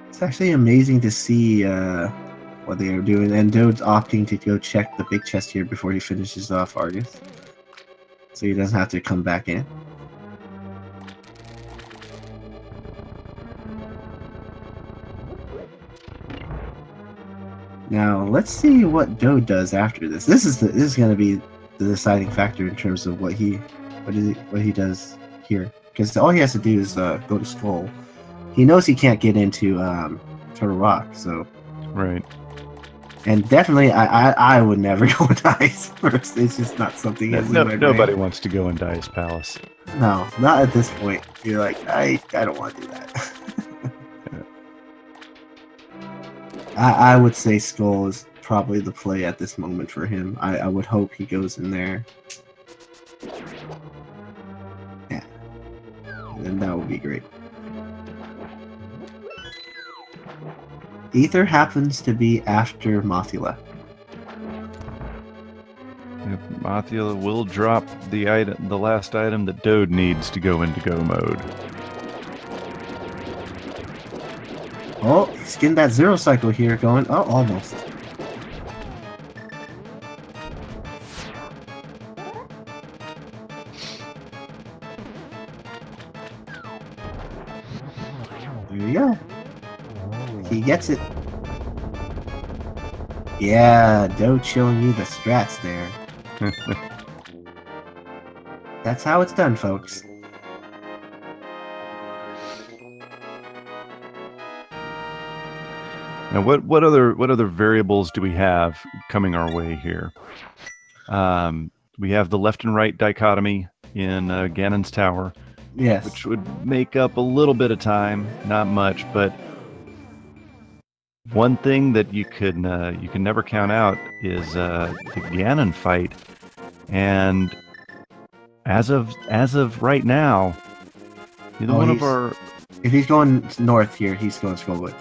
It's actually amazing to see what they are doing, and Dode's opting to go check the big chest here before he finishes off Argus, so he doesn't have to come back in. Now let's see what Dode does after this. This is going to be the deciding factor in terms of what he does here, because all he has to do is go to Skull. He knows he can't get into Turtle Rock, so right. And definitely, I would never go into Ice first. It's just not something. Nobody wants to go into Ice Palace. No, not at this point. You're like, I don't want to do that. I would say Skull is probably the play at this moment for him. I would hope he goes in there. Yeah. And that would be great. Ether happens to be after Mothula. Mothula will drop the last item that Dode needs to go into go mode. Oh, he's getting that zero cycle here going. Oh, almost. There you go. He gets it. Yeah, Dode showing you the strats there. That's how it's done, folks. Now, what other variables do we have coming our way here? We have the left and right dichotomy in Ganon's Tower, yes, which would make up a little bit of time, not much, but one thing that you can never count out is the Ganon fight, and as of right now, either one of our. If he's going north here, he's going Skullwoods.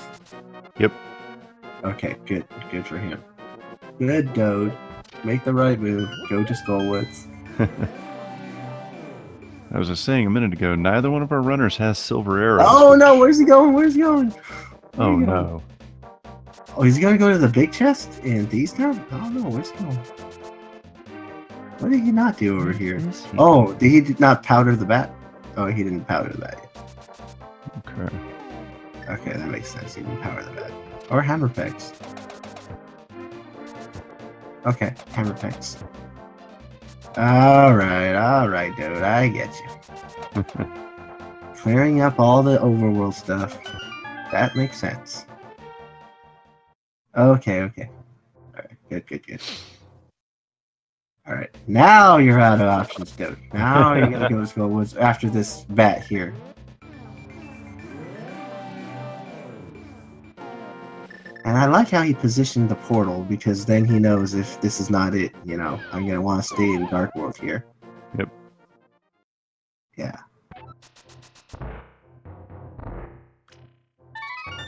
Yep. Okay, good for him. Good, Dode. Make the right move. Go to Skullwoods. I was just saying a minute ago, neither one of our runners has silver arrows. Oh no, where's he going? Where's he going? Oh no. Oh, he's gonna go to the big chest in Thieves Town? I don't know, where's he going? What did he not do over here? Oh, did he not powder the bat? Oh, he didn't powder the bat yet. Okay. Okay, that makes sense. He didn't powder the bat. Or hammer pegs. Okay, hammer pegs. Alright, dude, I get you. Clearing up all the overworld stuff. That makes sense. Okay. Alright, good. Alright, now you're out of options, dude. Now you're gonna go to Skullwoods after this bat here. And I like how he positioned the portal, because then he knows if this is not it, you know, I'm gonna want to stay in Dark World here. Yep. Yeah.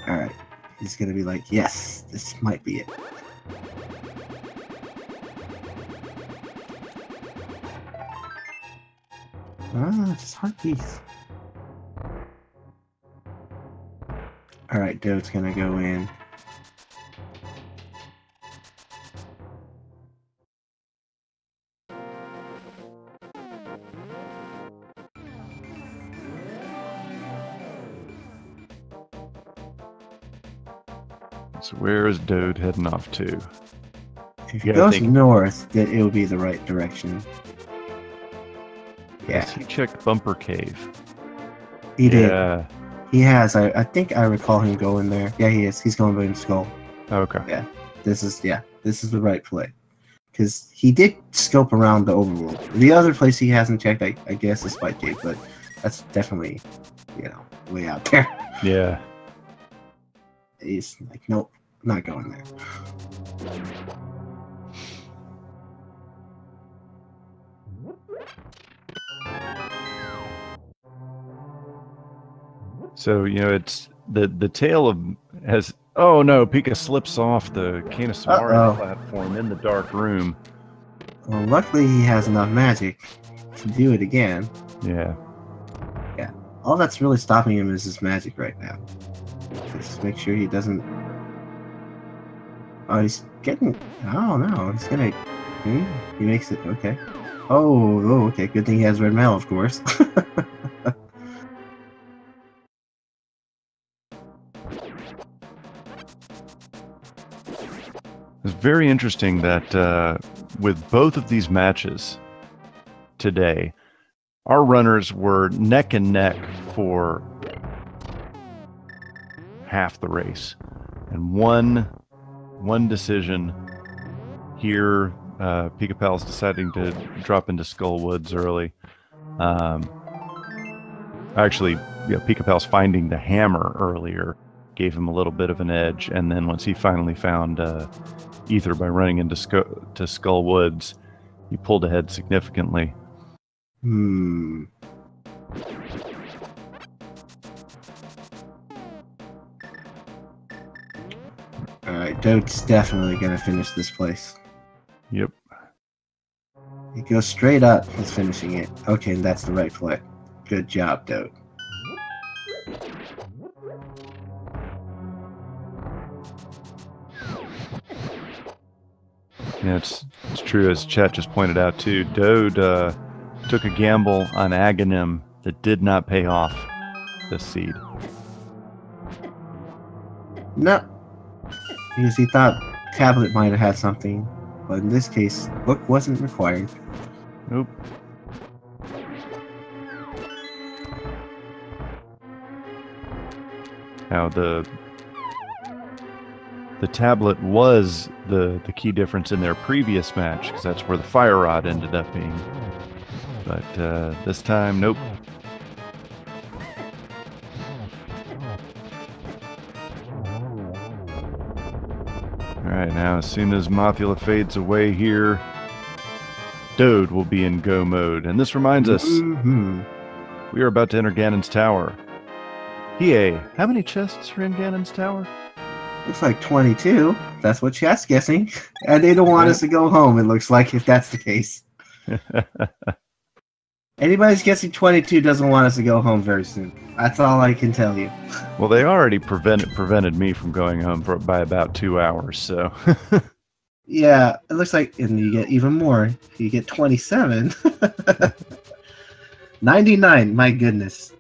Alright. He's gonna be like, yes, this might be it. Ah, just heartbeats. Alright, Dode's gonna go in. So where is Dode heading off to? If he goes north, then it'll be the right direction. Yeah. Yes, he checked Bumper Cave. He did. He has. I think I recall him going there. Yeah, he is. He's going to Skull. Okay. Yeah. This is the right play. Because he did scope around the overworld. The other place he hasn't checked, I guess, is Spike Cave, but that's definitely, way out there. Yeah. He's like, nope, not going there. So, it's the tail of has. Oh no, Pika slips off the Kanasumari platform in the dark room. Well, luckily he has enough magic to do it again. Yeah. Yeah. All that's really stopping him is his magic right now. Just make sure he doesn't. Oh, he's getting. Oh no, he's gonna. He makes it. Okay. Oh, okay. Good thing he has red mail, of course. It's very interesting that with both of these matches today, our runners were neck and neck for half the race, and one decision here. Pikapals deciding to drop into Skullwoods early. Actually, Pikapals finding the hammer earlier gave him a little bit of an edge, and then once he finally found Ether by running into Skullwoods, he pulled ahead significantly. Alright, Dode's definitely gonna finish this place. Yep. He goes straight up, he's finishing it. Okay, that's the right play. Good job, Dode. Yeah, it's true, as Chet just pointed out too. Dode took a gamble on Aghanim that did not pay off this seed. No, because he thought tablet might have had something, but in this case, book wasn't required. Nope. Now the tablet was the key difference in their previous match, because that's where the fire rod ended up being. But this time, nope. Alright, now as soon as Mothula fades away here, Dode will be in go mode. And this reminds us, we are about to enter Ganon's Tower. How many chests are in Ganon's Tower? Looks like 22. That's what chat's guessing. And they don't want us to go home, it looks like, if that's the case. Anybody's guessing 22 doesn't want us to go home very soon. That's all I can tell you. Well, they already prevented me from going home by about 2 hours, so... Yeah, it looks like, and you get even more. You get 27. 99, my goodness.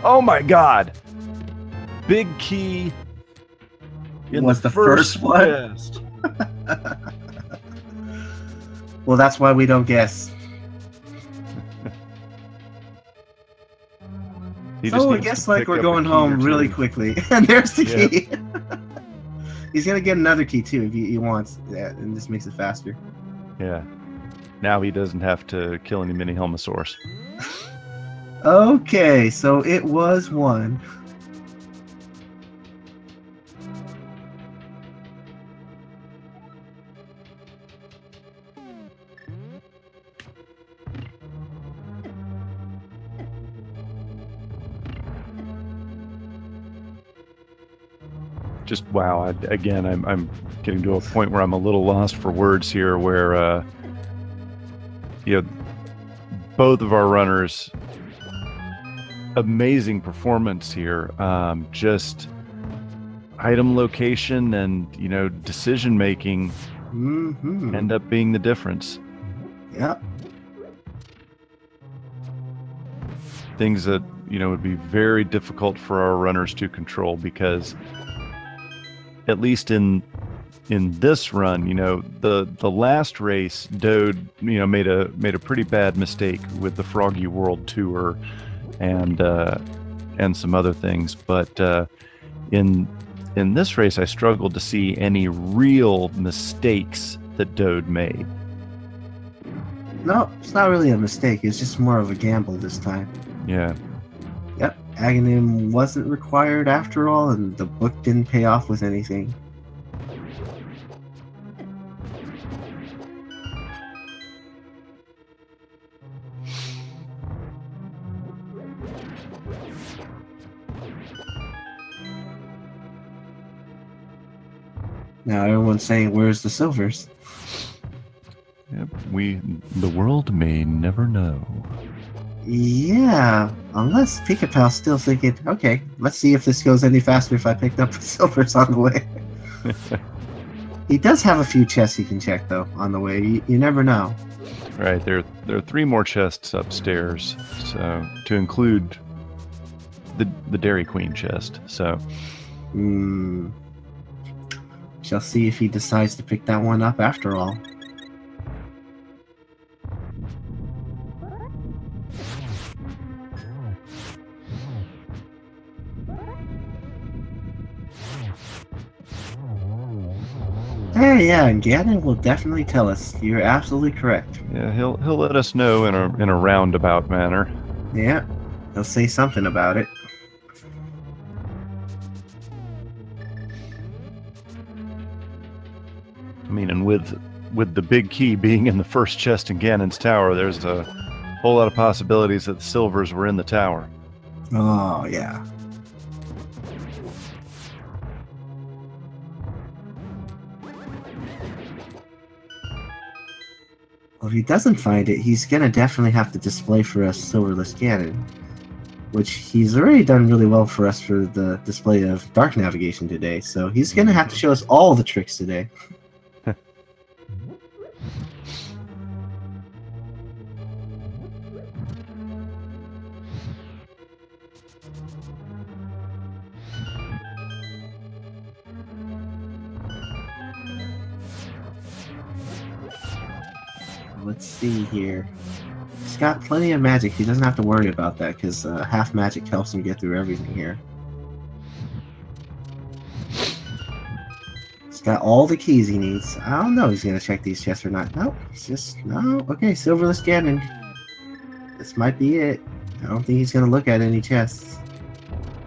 Oh my god! Big key was the first one? Chest. Well, that's why we don't guess. So I guess like we're going home really quickly. And there's the key. He's going to get another key too if he wants. Yeah, and this makes it faster. Yeah. Now he doesn't have to kill any mini Helmosaurs. Okay, so it was 1. Just wow! Again, I'm getting to a point where I'm a little lost for words here. Where you know, both of our runners, amazing performance here. Just item location and decision making end up being the difference. Yeah. Things that would be very difficult for our runners to control because. At least in this run, the last race, Dode, made a pretty bad mistake with the Froggy World Tour, and some other things. But in this race, I struggled to see any real mistakes that Dode made. No, it's not really a mistake. It's just more of a gamble this time. Yeah. Yep. Aghanim wasn't required after all, and the book didn't pay off with anything. Now everyone's saying, where's the silvers? Yep, the world may never know. Yeah, unless Pikapal's still thinking, okay, let's see if this goes any faster if I picked up the silvers on the way. He does have a few chests he can check, though, on the way. You never know. Right, there are 3 more chests upstairs, so to include the Dairy Queen chest, so... Shall see if he decides to pick that one up after all. Hey, yeah, and Ganon will definitely tell us. You're absolutely correct. Yeah, he'll let us know in a roundabout manner. Yeah, he'll say something about it. I mean, and with the big key being in the first chest in Ganon's tower, there's a whole lot of possibilities that the silvers were in the tower. Oh, yeah. Well, if he doesn't find it, he's gonna definitely have to display for us Silverless Ganon, which he's already done really well for us for the display of Dark Navigation today, so he's gonna have to show us all the tricks today. Let's see here. He's got plenty of magic. He doesn't have to worry about that because half magic helps him get through everything here. He's got all the keys he needs. I don't know if he's going to check these chests or not. Nope. It's just, no. Okay, Silverless Ganon. This might be it. I don't think he's going to look at any chests.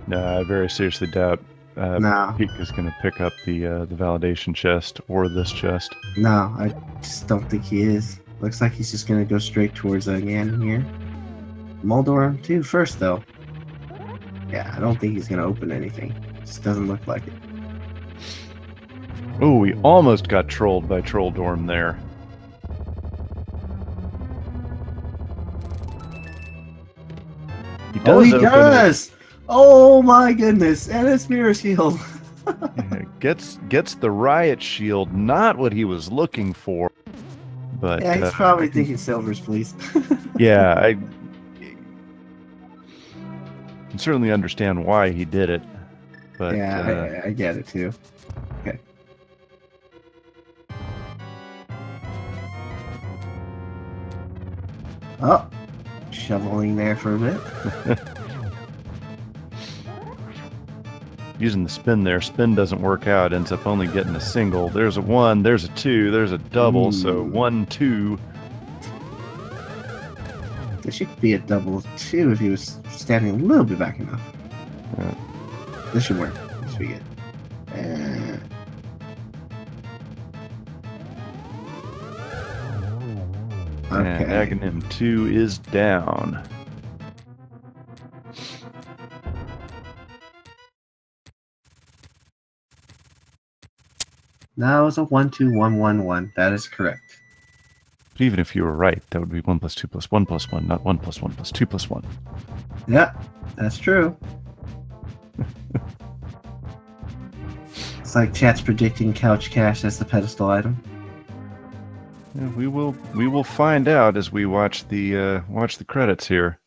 No, I very seriously doubt Pika is going to pick up the validation chest or this chest. No, I just don't think he is. Looks like he's just going to go straight towards Ganon here. Moldor too first, though. Yeah, I don't think he's gonna open anything. Just doesn't look like it. Oh, we almost got trolled by Trolldorm there. He does. Oh, he does! Oh my goodness! And it's Mire shield. Yeah, gets the riot shield, not what he was looking for. But yeah, he's probably thinking silvers, please. yeah, I can certainly understand why he did it. But yeah, I get it too. Okay. Oh, shoveling there for a bit. Using the spin there. Spin doesn't work out. Ends up only getting a single. There's a 1, there's a 2, there's a double. So 1, 2. There should be a double 2 if he was standing a little bit back enough. Yeah. This should work. This should be good. Okay. And Ganon 2 is down. Now it's a 1, 2, 1, 1, 1. That is correct. But even if you were right, that would be 1 + 2 + 1 + 1, not 1 + 1 + 2 + 1. Yeah, that's true. It's like chat's predicting couch cash as the pedestal item. Yeah, we will find out as we watch the credits here.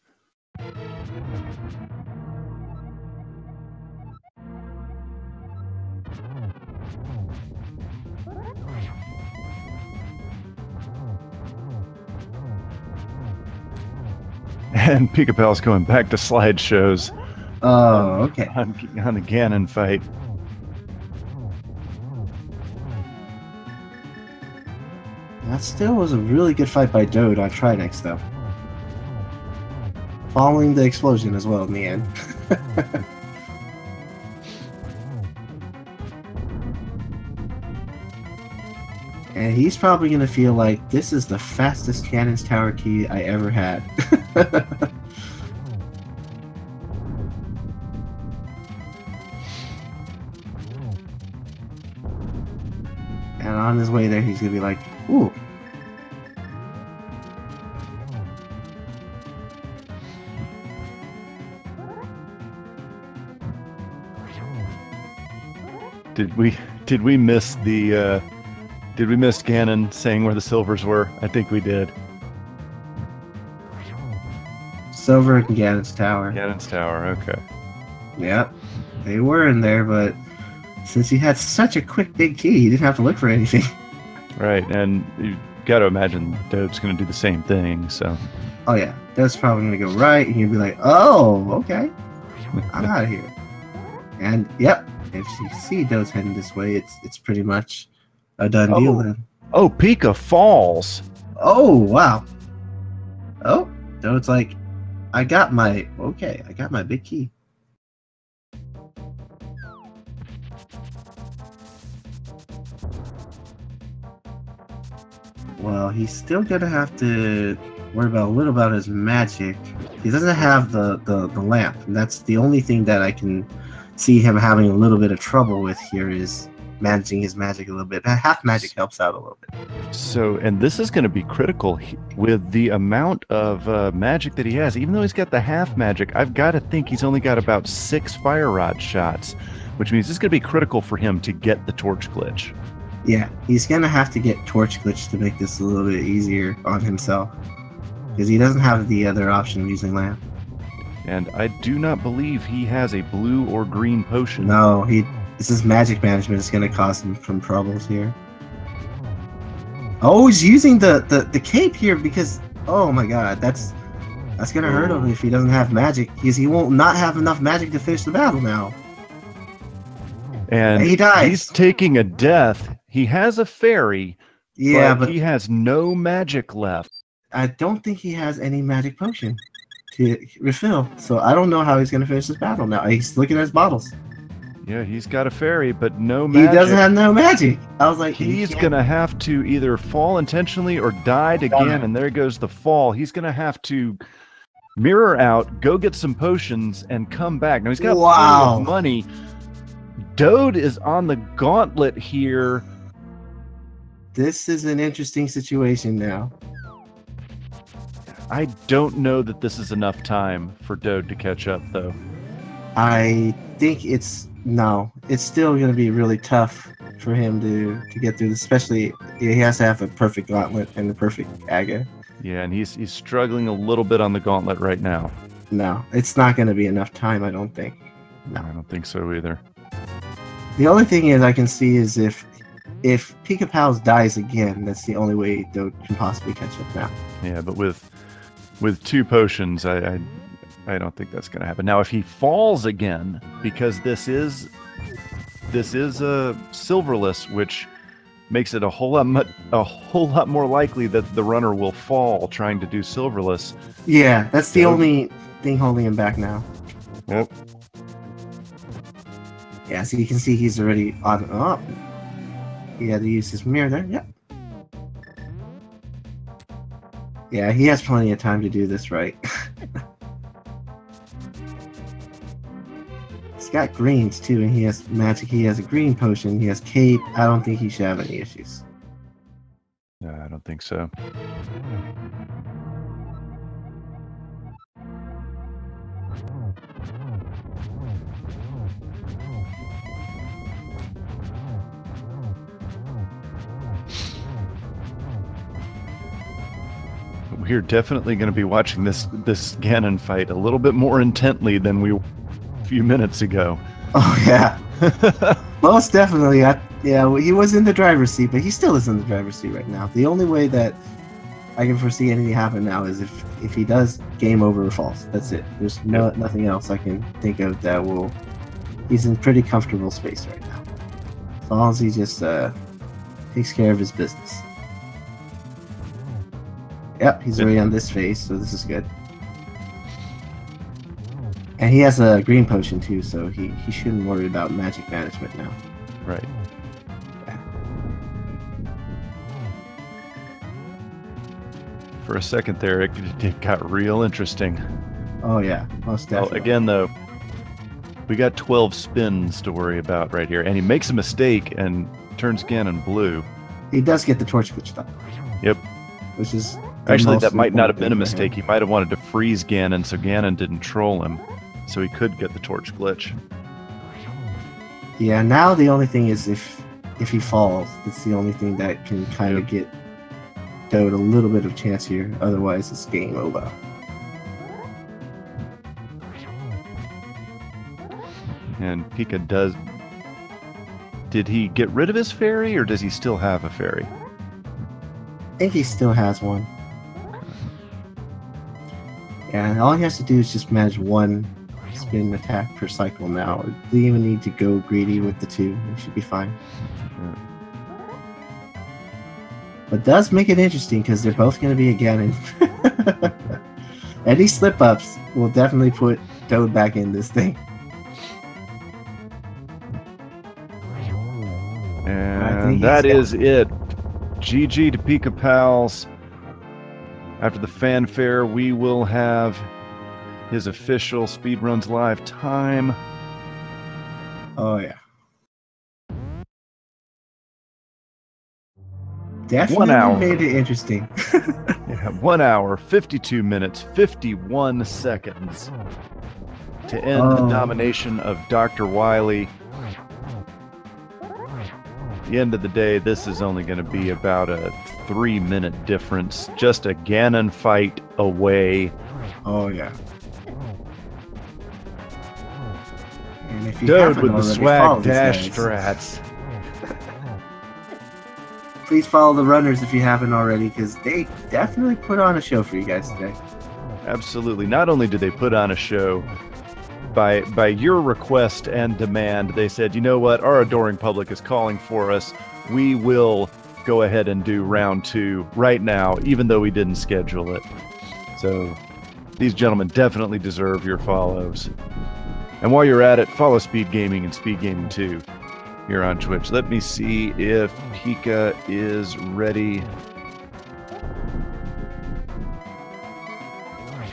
And Pikapals going back to slideshows. Oh, okay. On the Ganon fight. That still was a really good fight by Dode on Trinex, though. Following the explosion as well in the end. And he's probably going to feel like this is the fastest Ganon's Tower key I ever had. And on his way there, he's going to be like, ooh. Did we miss the did we miss Ganon saying where the silvers were? I think we did. Silver and Ganon's Tower. Ganon's Tower, okay. Yep. They were in there, but since he had such a quick big key, he didn't have to look for anything. Right, and you got to imagine Dode's going to do the same thing, so. Oh yeah, Dode's probably going to go right, and you'll be like, oh, okay. I'm out of here. And, yep, if you see Dode's heading this way, it's pretty much a done deal then. Oh, Pikapals! Oh, wow. Oh, Dode's like, I got my big key. Well, he's still gonna have to worry about a little about his magic. He doesn't have the lamp, and that's the only thing that I can see him having a little bit of trouble with here is managing his magic a little bit. Half magic helps out a little bit. So, and this is going to be critical with the amount of magic that he has. Even though he's got the half magic, I've got to think he's only got about 6 fire rod shots, which means it's going to be critical for him to get the torch glitch. Yeah, he's gonna have to get torch glitch to make this a little bit easier on himself, because he doesn't have the other option of using lamp. And I do not believe he has a blue or green potion. No, this is magic management. It's gonna cause him some troubles here. Oh, he's using the cape here because, oh my god, that's gonna hurt him if he doesn't have magic, because he won't not have enough magic to finish the battle now. And he dies. He's taking a death. He has a fairy, yeah, but he has no magic left. I don't think he has any magic potion to refill, so I don't know how he's going to finish this battle now. He's looking at his bottles. Yeah, he's got a fairy, but no magic. He doesn't have no magic. I was like, he's going to have to either fall intentionally or die again, and there goes the fall. He's going to have to Mirror out, go get some potions, and come back. Now he's got Wow. plenty of money. Dode is on the gauntlet here. This is an interesting situation now. I don't know that this is enough time for Dode to catch up, though. I think it's still going to be really tough for him to get through this, especially he has to have a perfect gauntlet and the perfect Aga. Yeah, and he's struggling a little bit on the gauntlet right now. No, it's not going to be enough time, I don't think. No, I don't think so either. The only thing is I can see is if Pikapals dies again, that's the only way Dode can possibly catch up now. Yeah, but with 2 potions, I don't think that's going to happen. Now, if he falls again, because this is a silverless, which makes it a whole lot more likely that the runner will fall trying to do silverless. Yeah, that's the only thing holding him back now. Yep. Yeah, so you can see he's already on. Oh, he had to use his mirror there. Yep. Yeah, he has plenty of time to do this right. He's got greens too, and he has magic. He has a green potion. He has cape. I don't think he should have any issues. No, I don't think so. We're definitely going to be watching this Ganon fight a little bit more intently than we were a few minutes ago. Oh yeah, most definitely. Yeah, he was in the driver's seat, but he still is in the driver's seat right now. The only way that I can foresee anything happen now is if he does game over or falls. That's it. There's nothing else I can think of that will. He's in pretty comfortable space right now, as long as he just takes care of his business. Yep, he's already on this phase, so this is good. And he has a green potion too, so he shouldn't worry about magic management now. Right. Yeah. For a second there, it got real interesting. Oh yeah, most definitely. Well, again, though, we got 12 spins to worry about right here, and he makes a mistake and turns Ganon blue. He does get the torch glitch though. Yep. Which is actually, that might not have been a mistake. He might have wanted to freeze Ganon so Ganon didn't troll him, so he could get the torch glitch. Yeah, now the only thing is if he falls, that's the only thing that can kind of get Dode a little bit of chance here. Otherwise, it's game over. And Pika does... Did he get rid of his fairy, or does he still have a fairy? I think he still has one. Yeah, and all he has to do is just manage one spin attack per cycle now. He doesn't even need to go greedy with the 2. He should be fine. Yeah. But does make it interesting because they're both going to be a Ganon. Any slip-ups will definitely put Dode back in this thing. And that is it. GG to Pikapals. After the fanfare, we will have his official Speedruns Live time. Oh, yeah. Definitely 1 hour. Made it interesting. Yeah, 1 hour, 52 minutes, 51 seconds to end the domination of Dr. Wily. At the end of the day, this is only going to be about a 3-minute difference. Just a Ganon fight away. Oh, yeah. And if you Dode with the already, swag dash strats. Please follow the runners if you haven't already, because they definitely put on a show for you guys today. Absolutely. Not only did they put on a show, by your request and demand, they said, you know what, our adoring public is calling for us. We will go ahead and do round 2 right now, even though we didn't schedule it. So these gentlemen definitely deserve your follows. And while you're at it, follow Speed Gaming and Speed Gaming 2 here on Twitch. Let me see if Pika is ready.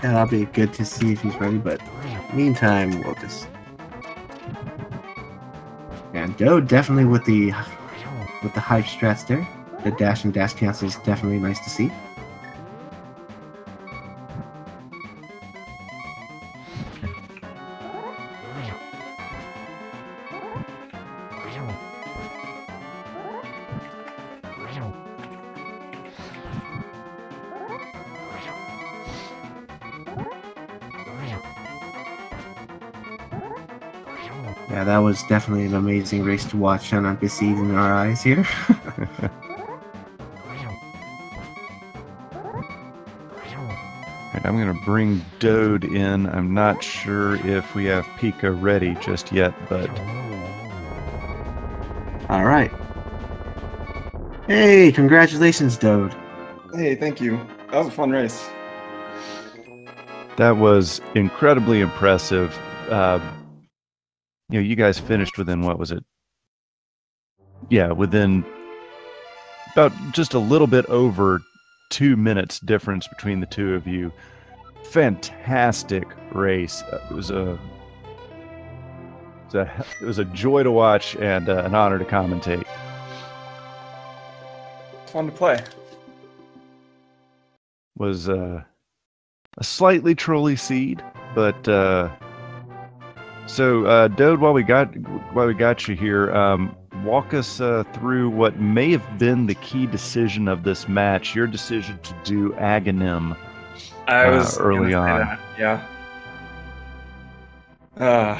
That'll be good to see if he's ready, but meantime, we'll just... And Joe definitely with the hype strats there. The dash and dash cancel is definitely nice to see. Yeah, that was definitely an amazing race to watch on Besieged in our eyes here. Right, I'm going to bring Dode in. I'm not sure if we have Pika ready just yet, but... All right. Hey, congratulations, Dode. Hey, thank you. That was a fun race. That was incredibly impressive. You guys finished within, what was it? Yeah, within about just a little bit over 2 minutes difference between the two of you. Fantastic race. It was a joy to watch and an honor to commentate. It's fun to play. Was a slightly trolly seed, but so Dode, while we got you here, walk us through what may have been the key decision of this match. Your decision to do Aghanim early on. That, yeah.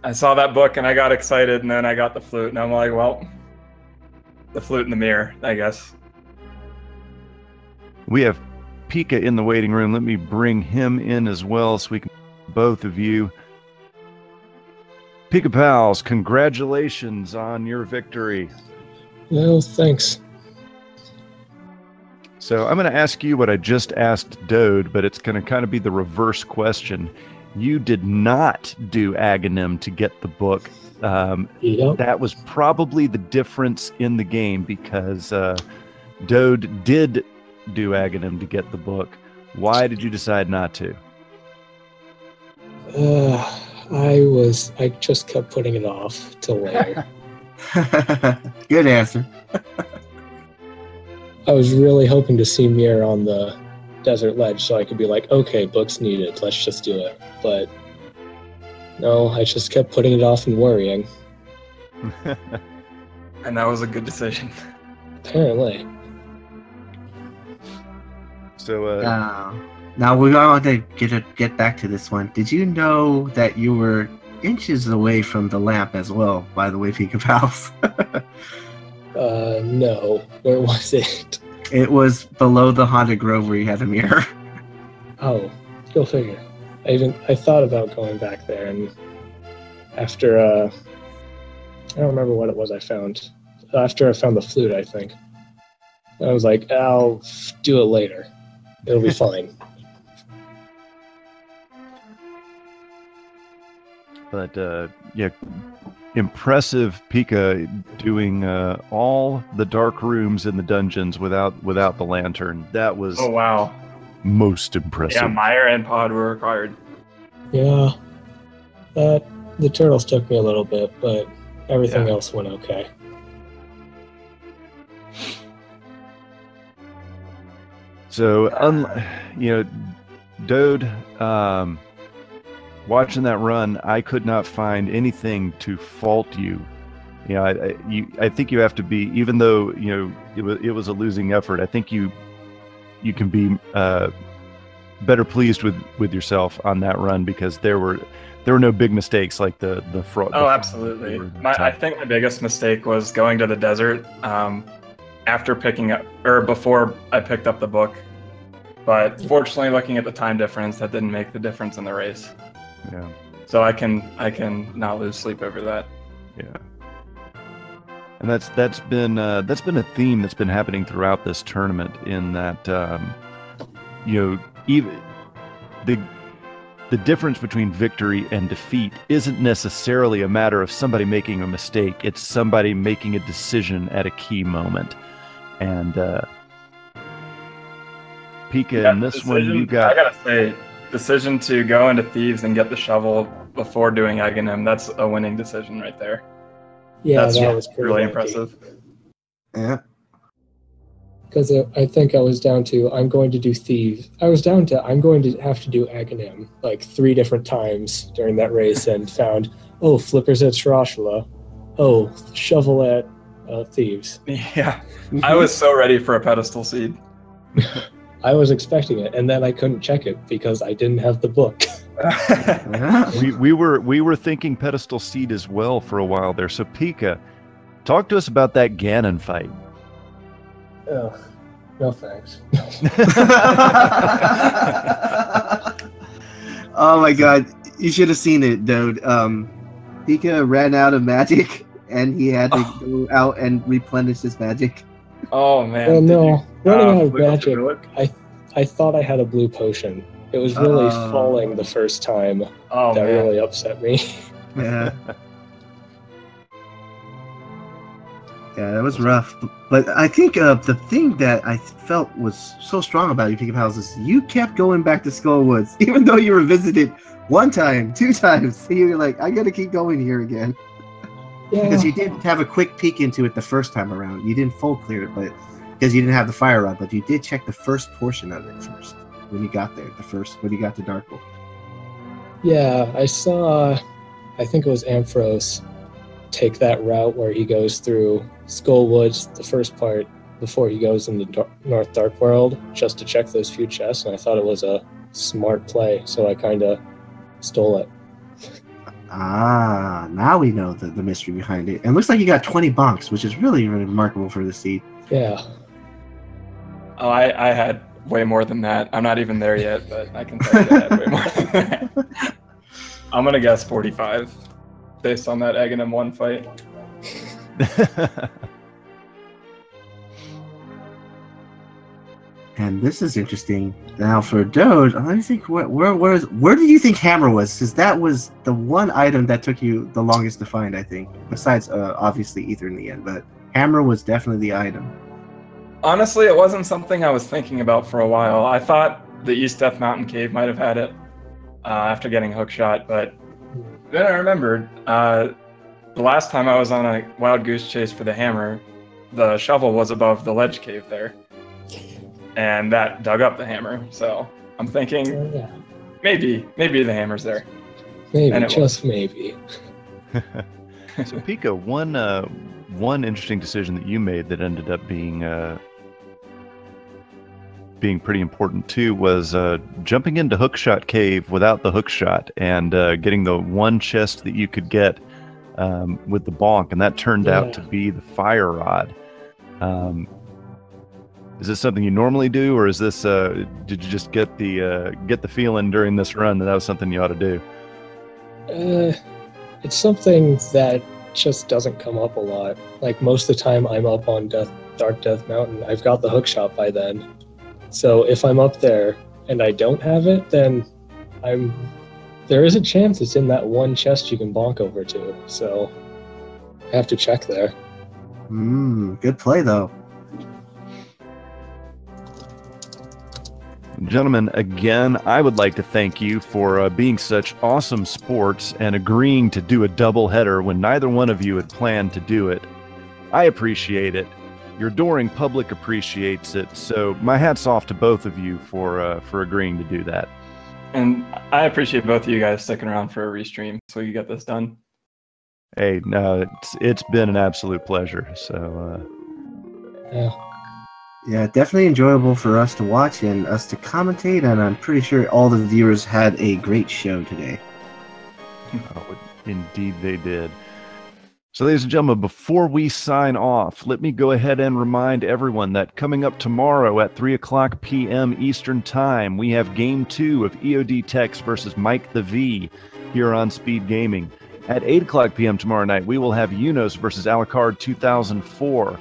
I saw that book and I got excited, and then I got the flute, and I'm like, well, the flute and the mirror, I guess. We have Pika in the waiting room. Let me bring him in as well so we can both of you. Pikapals, congratulations on your victory. Well, thanks. So I'm going to ask you what I just asked Dode, but it's going to kind of be the reverse question. You did not do Aghanim to get the book. Yep. That was probably the difference in the game, because Dode did do Aghanim to get the book. Why did you decide not to? I just kept putting it off till later. Good answer. I was really hoping to see Mire on the desert ledge so I could be like, okay, book's needed, let's just do it. But no, I just kept putting it off and worrying. And that was a good decision. Apparently. So now we want to get back to this one. Did you know that you were inches away from the lamp as well, by the way, Pikapals? No. Where was it? It was below the Haunted Grove where you had a mirror. Oh, go figure. I thought about going back there, and after I don't remember what it was I found. After I found the flute, I think. I was like, I'll do it later. It'll be fine. But yeah, impressive Pika doing all the dark rooms in the dungeons without the lantern. That was most impressive. Yeah, Mire and Pod were required. Yeah, the turtles took me a little bit, but everything else went okay. So, Dode, watching that run, I could not find anything to fault you. I think you have to be, even though it was a losing effort. I think you can be better pleased with yourself on that run, because there were no big mistakes like the fraud. Oh, absolutely. I think my biggest mistake was going to the desert after picking up, or before I picked up the book. But fortunately, looking at the time difference, that didn't make the difference in the race. Yeah. So I can not lose sleep over that. Yeah. And that's been a theme that's been happening throughout this tournament, in that even the difference between victory and defeat isn't necessarily a matter of somebody making a mistake. It's somebody making a decision at a key moment. And Pika, in this one, you got... I gotta say, decision to go into Thieves and get the shovel before doing Aghanim, that's a winning decision right there. Yeah, that's that was pretty really lucky. impressive. Yeah. Because I think I was down to, I'm going to do Thieves. I was down to, I'm going to have to do Aghanim like 3 different times during that race and found, oh, Flippers at Shirashula. Oh, Shovel at Thieves. Yeah, I was so ready for a pedestal seed. I was expecting it, and then I couldn't check it because I didn't have the book. we were thinking pedestal seed as well for a while there. So Pika, talk to us about that Ganon fight. Oh, no thanks. Oh my god, you should have seen it, dude. Pika ran out of magic, and he had to go out and replenish his magic. Oh man! Well, no, running out of magic. Look? I thought I had a blue potion. It was really falling the first time. Oh that man. really upset me. Yeah. Yeah, that was rough. But I think the thing that I felt was so strong about you, Pikapals, is you kept going back to Skullwoods, even though you were visited 1 time, 2 times. You were like, I gotta keep going here again. Yeah. Because you did have a quick peek into it the first time around. You didn't full clear it, but because you didn't have the fire rod, but you did check the first portion of it first when you got there. When you got to Darkwood. Yeah, I saw, I think it was Ampharos take that route where he goes through Skullwoods, the first part, before he goes in the North Dark World, just to check those few chests, and I thought it was a smart play, so I kind of stole it. Ah, now we know the mystery behind it. And it looks like you got 20 bonks, which is really, really remarkable for the seed. Yeah. Oh, I had way more than that. I'm not even there yet, but I can tell you I had way more than that. I'm gonna guess 45, based on that Aghanim 1 fight. And this is interesting. Now for Dode, let me think. Where did you think Hammer was? Because that was the one item that took you the longest to find, I think. Besides, obviously, Ether in the end, but Hammer was definitely the item. Honestly, it wasn't something I was thinking about for a while. I thought the East Death Mountain Cave might have had it after getting Hookshot, but then I remembered the last time I was on a wild goose chase for the hammer, the shovel was above the ledge cave there, and that dug up the hammer. So I'm thinking maybe the hammer's there. Maybe, just maybe. So Pika, one interesting decision that you made that ended up being pretty important too was jumping into Hookshot Cave without the hookshot and getting the one chest that you could get with the bonk, and that turned out to be the fire rod. Is this something you normally do, or is this did you just get the feeling during this run that was something you ought to do? It's something that just doesn't come up a lot. Like most of the time I'm up on Dark Death Mountain, I've got the hookshot by then. So if I'm up there and I don't have it, then there is a chance it's in that one chest you can bonk over to. So I have to check there. Good play though. Gentlemen, again, I would like to thank you for being such awesome sports and agreeing to do a double header when neither one of you had planned to do it. I appreciate it. Your adoring public appreciates it. So my hat's off to both of you for agreeing to do that. And I appreciate both of you guys sticking around for a restream so we can get this done. Hey, no, it's been an absolute pleasure. So yeah, definitely enjoyable for us to watch and us to commentate, and I'm pretty sure all the viewers had a great show today. Oh, indeed they did. So ladies and gentlemen, before we sign off, let me go ahead and remind everyone that coming up tomorrow at 3:00 p.m. Eastern Time, we have Game 2 of EOD Tex versus Mike the V here on Speed Gaming. At 8:00 p.m. tomorrow night, we will have Unos versus Alucard 2004.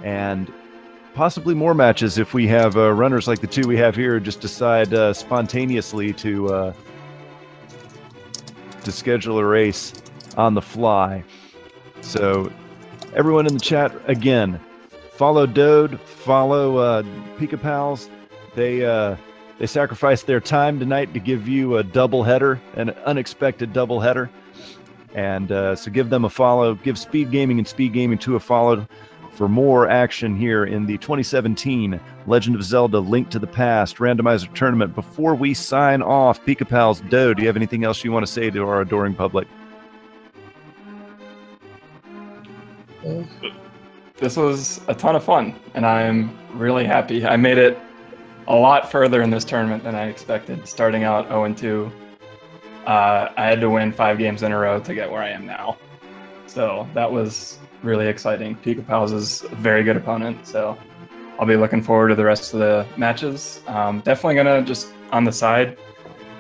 And possibly more matches if we have runners like the two we have here just decide spontaneously to schedule a race on the fly. So everyone in the chat, again, follow Dode, follow Pikapals, They sacrificed their time tonight to give you a doubleheader, an unexpected doubleheader. And so give them a follow. Give Speed Gaming and Speed Gaming 2 a follow for more action here in the 2017 Legend of Zelda Link to the Past Randomizer Tournament. Before we sign off, Pikapals, Do, do you have anything else you want to say to our adoring public? This was a ton of fun, and I'm really happy. I made it a lot further in this tournament than I expected. Starting out 0-2, I had to win 5 games in a row to get where I am now. So that was really exciting. Pikapals is a very good opponent, so I'll be looking forward to the rest of the matches. Definitely gonna just on the side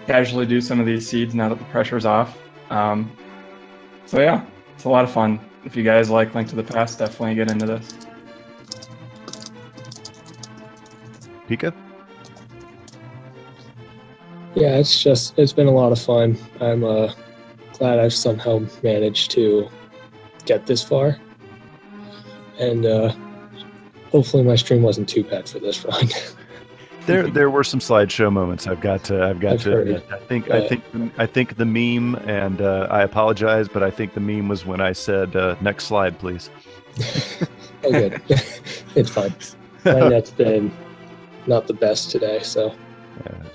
casually do some of these seeds now that the pressure's off. So yeah, it's a lot of fun. If you guys like Link to the Past, definitely get into this. Pika? Yeah, it's been a lot of fun. I'm glad I've somehow managed to get this far. And hopefully my stream wasn't too bad for this run. There were some slideshow moments. I've got to admit. I think the meme, and I apologize, but I think the meme was when I said next slide, please. Oh, good. It's fine. My net's been not the best today, so.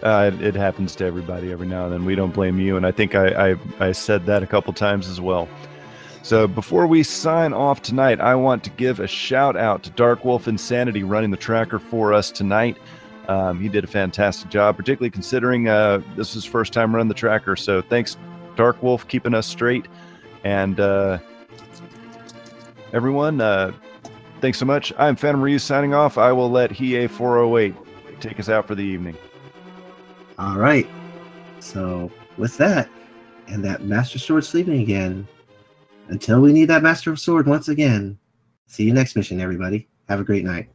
It happens to everybody every now and then. We don't blame you, and I think I said that a couple times as well. So before we sign off tonight, I want to give a shout out to Dark Wolf Insanity running the tracker for us tonight. He did a fantastic job, particularly considering this is his first time running the tracker. So thanks, Dark Wolf, keeping us straight. And everyone, thanks so much. I'm Phantom Ryu signing off. I will let Hie408 take us out for the evening. All right. So with that, and that Master Sword sleeping again, until we need that Master Sword once again, see you next mission, everybody. Have a great night.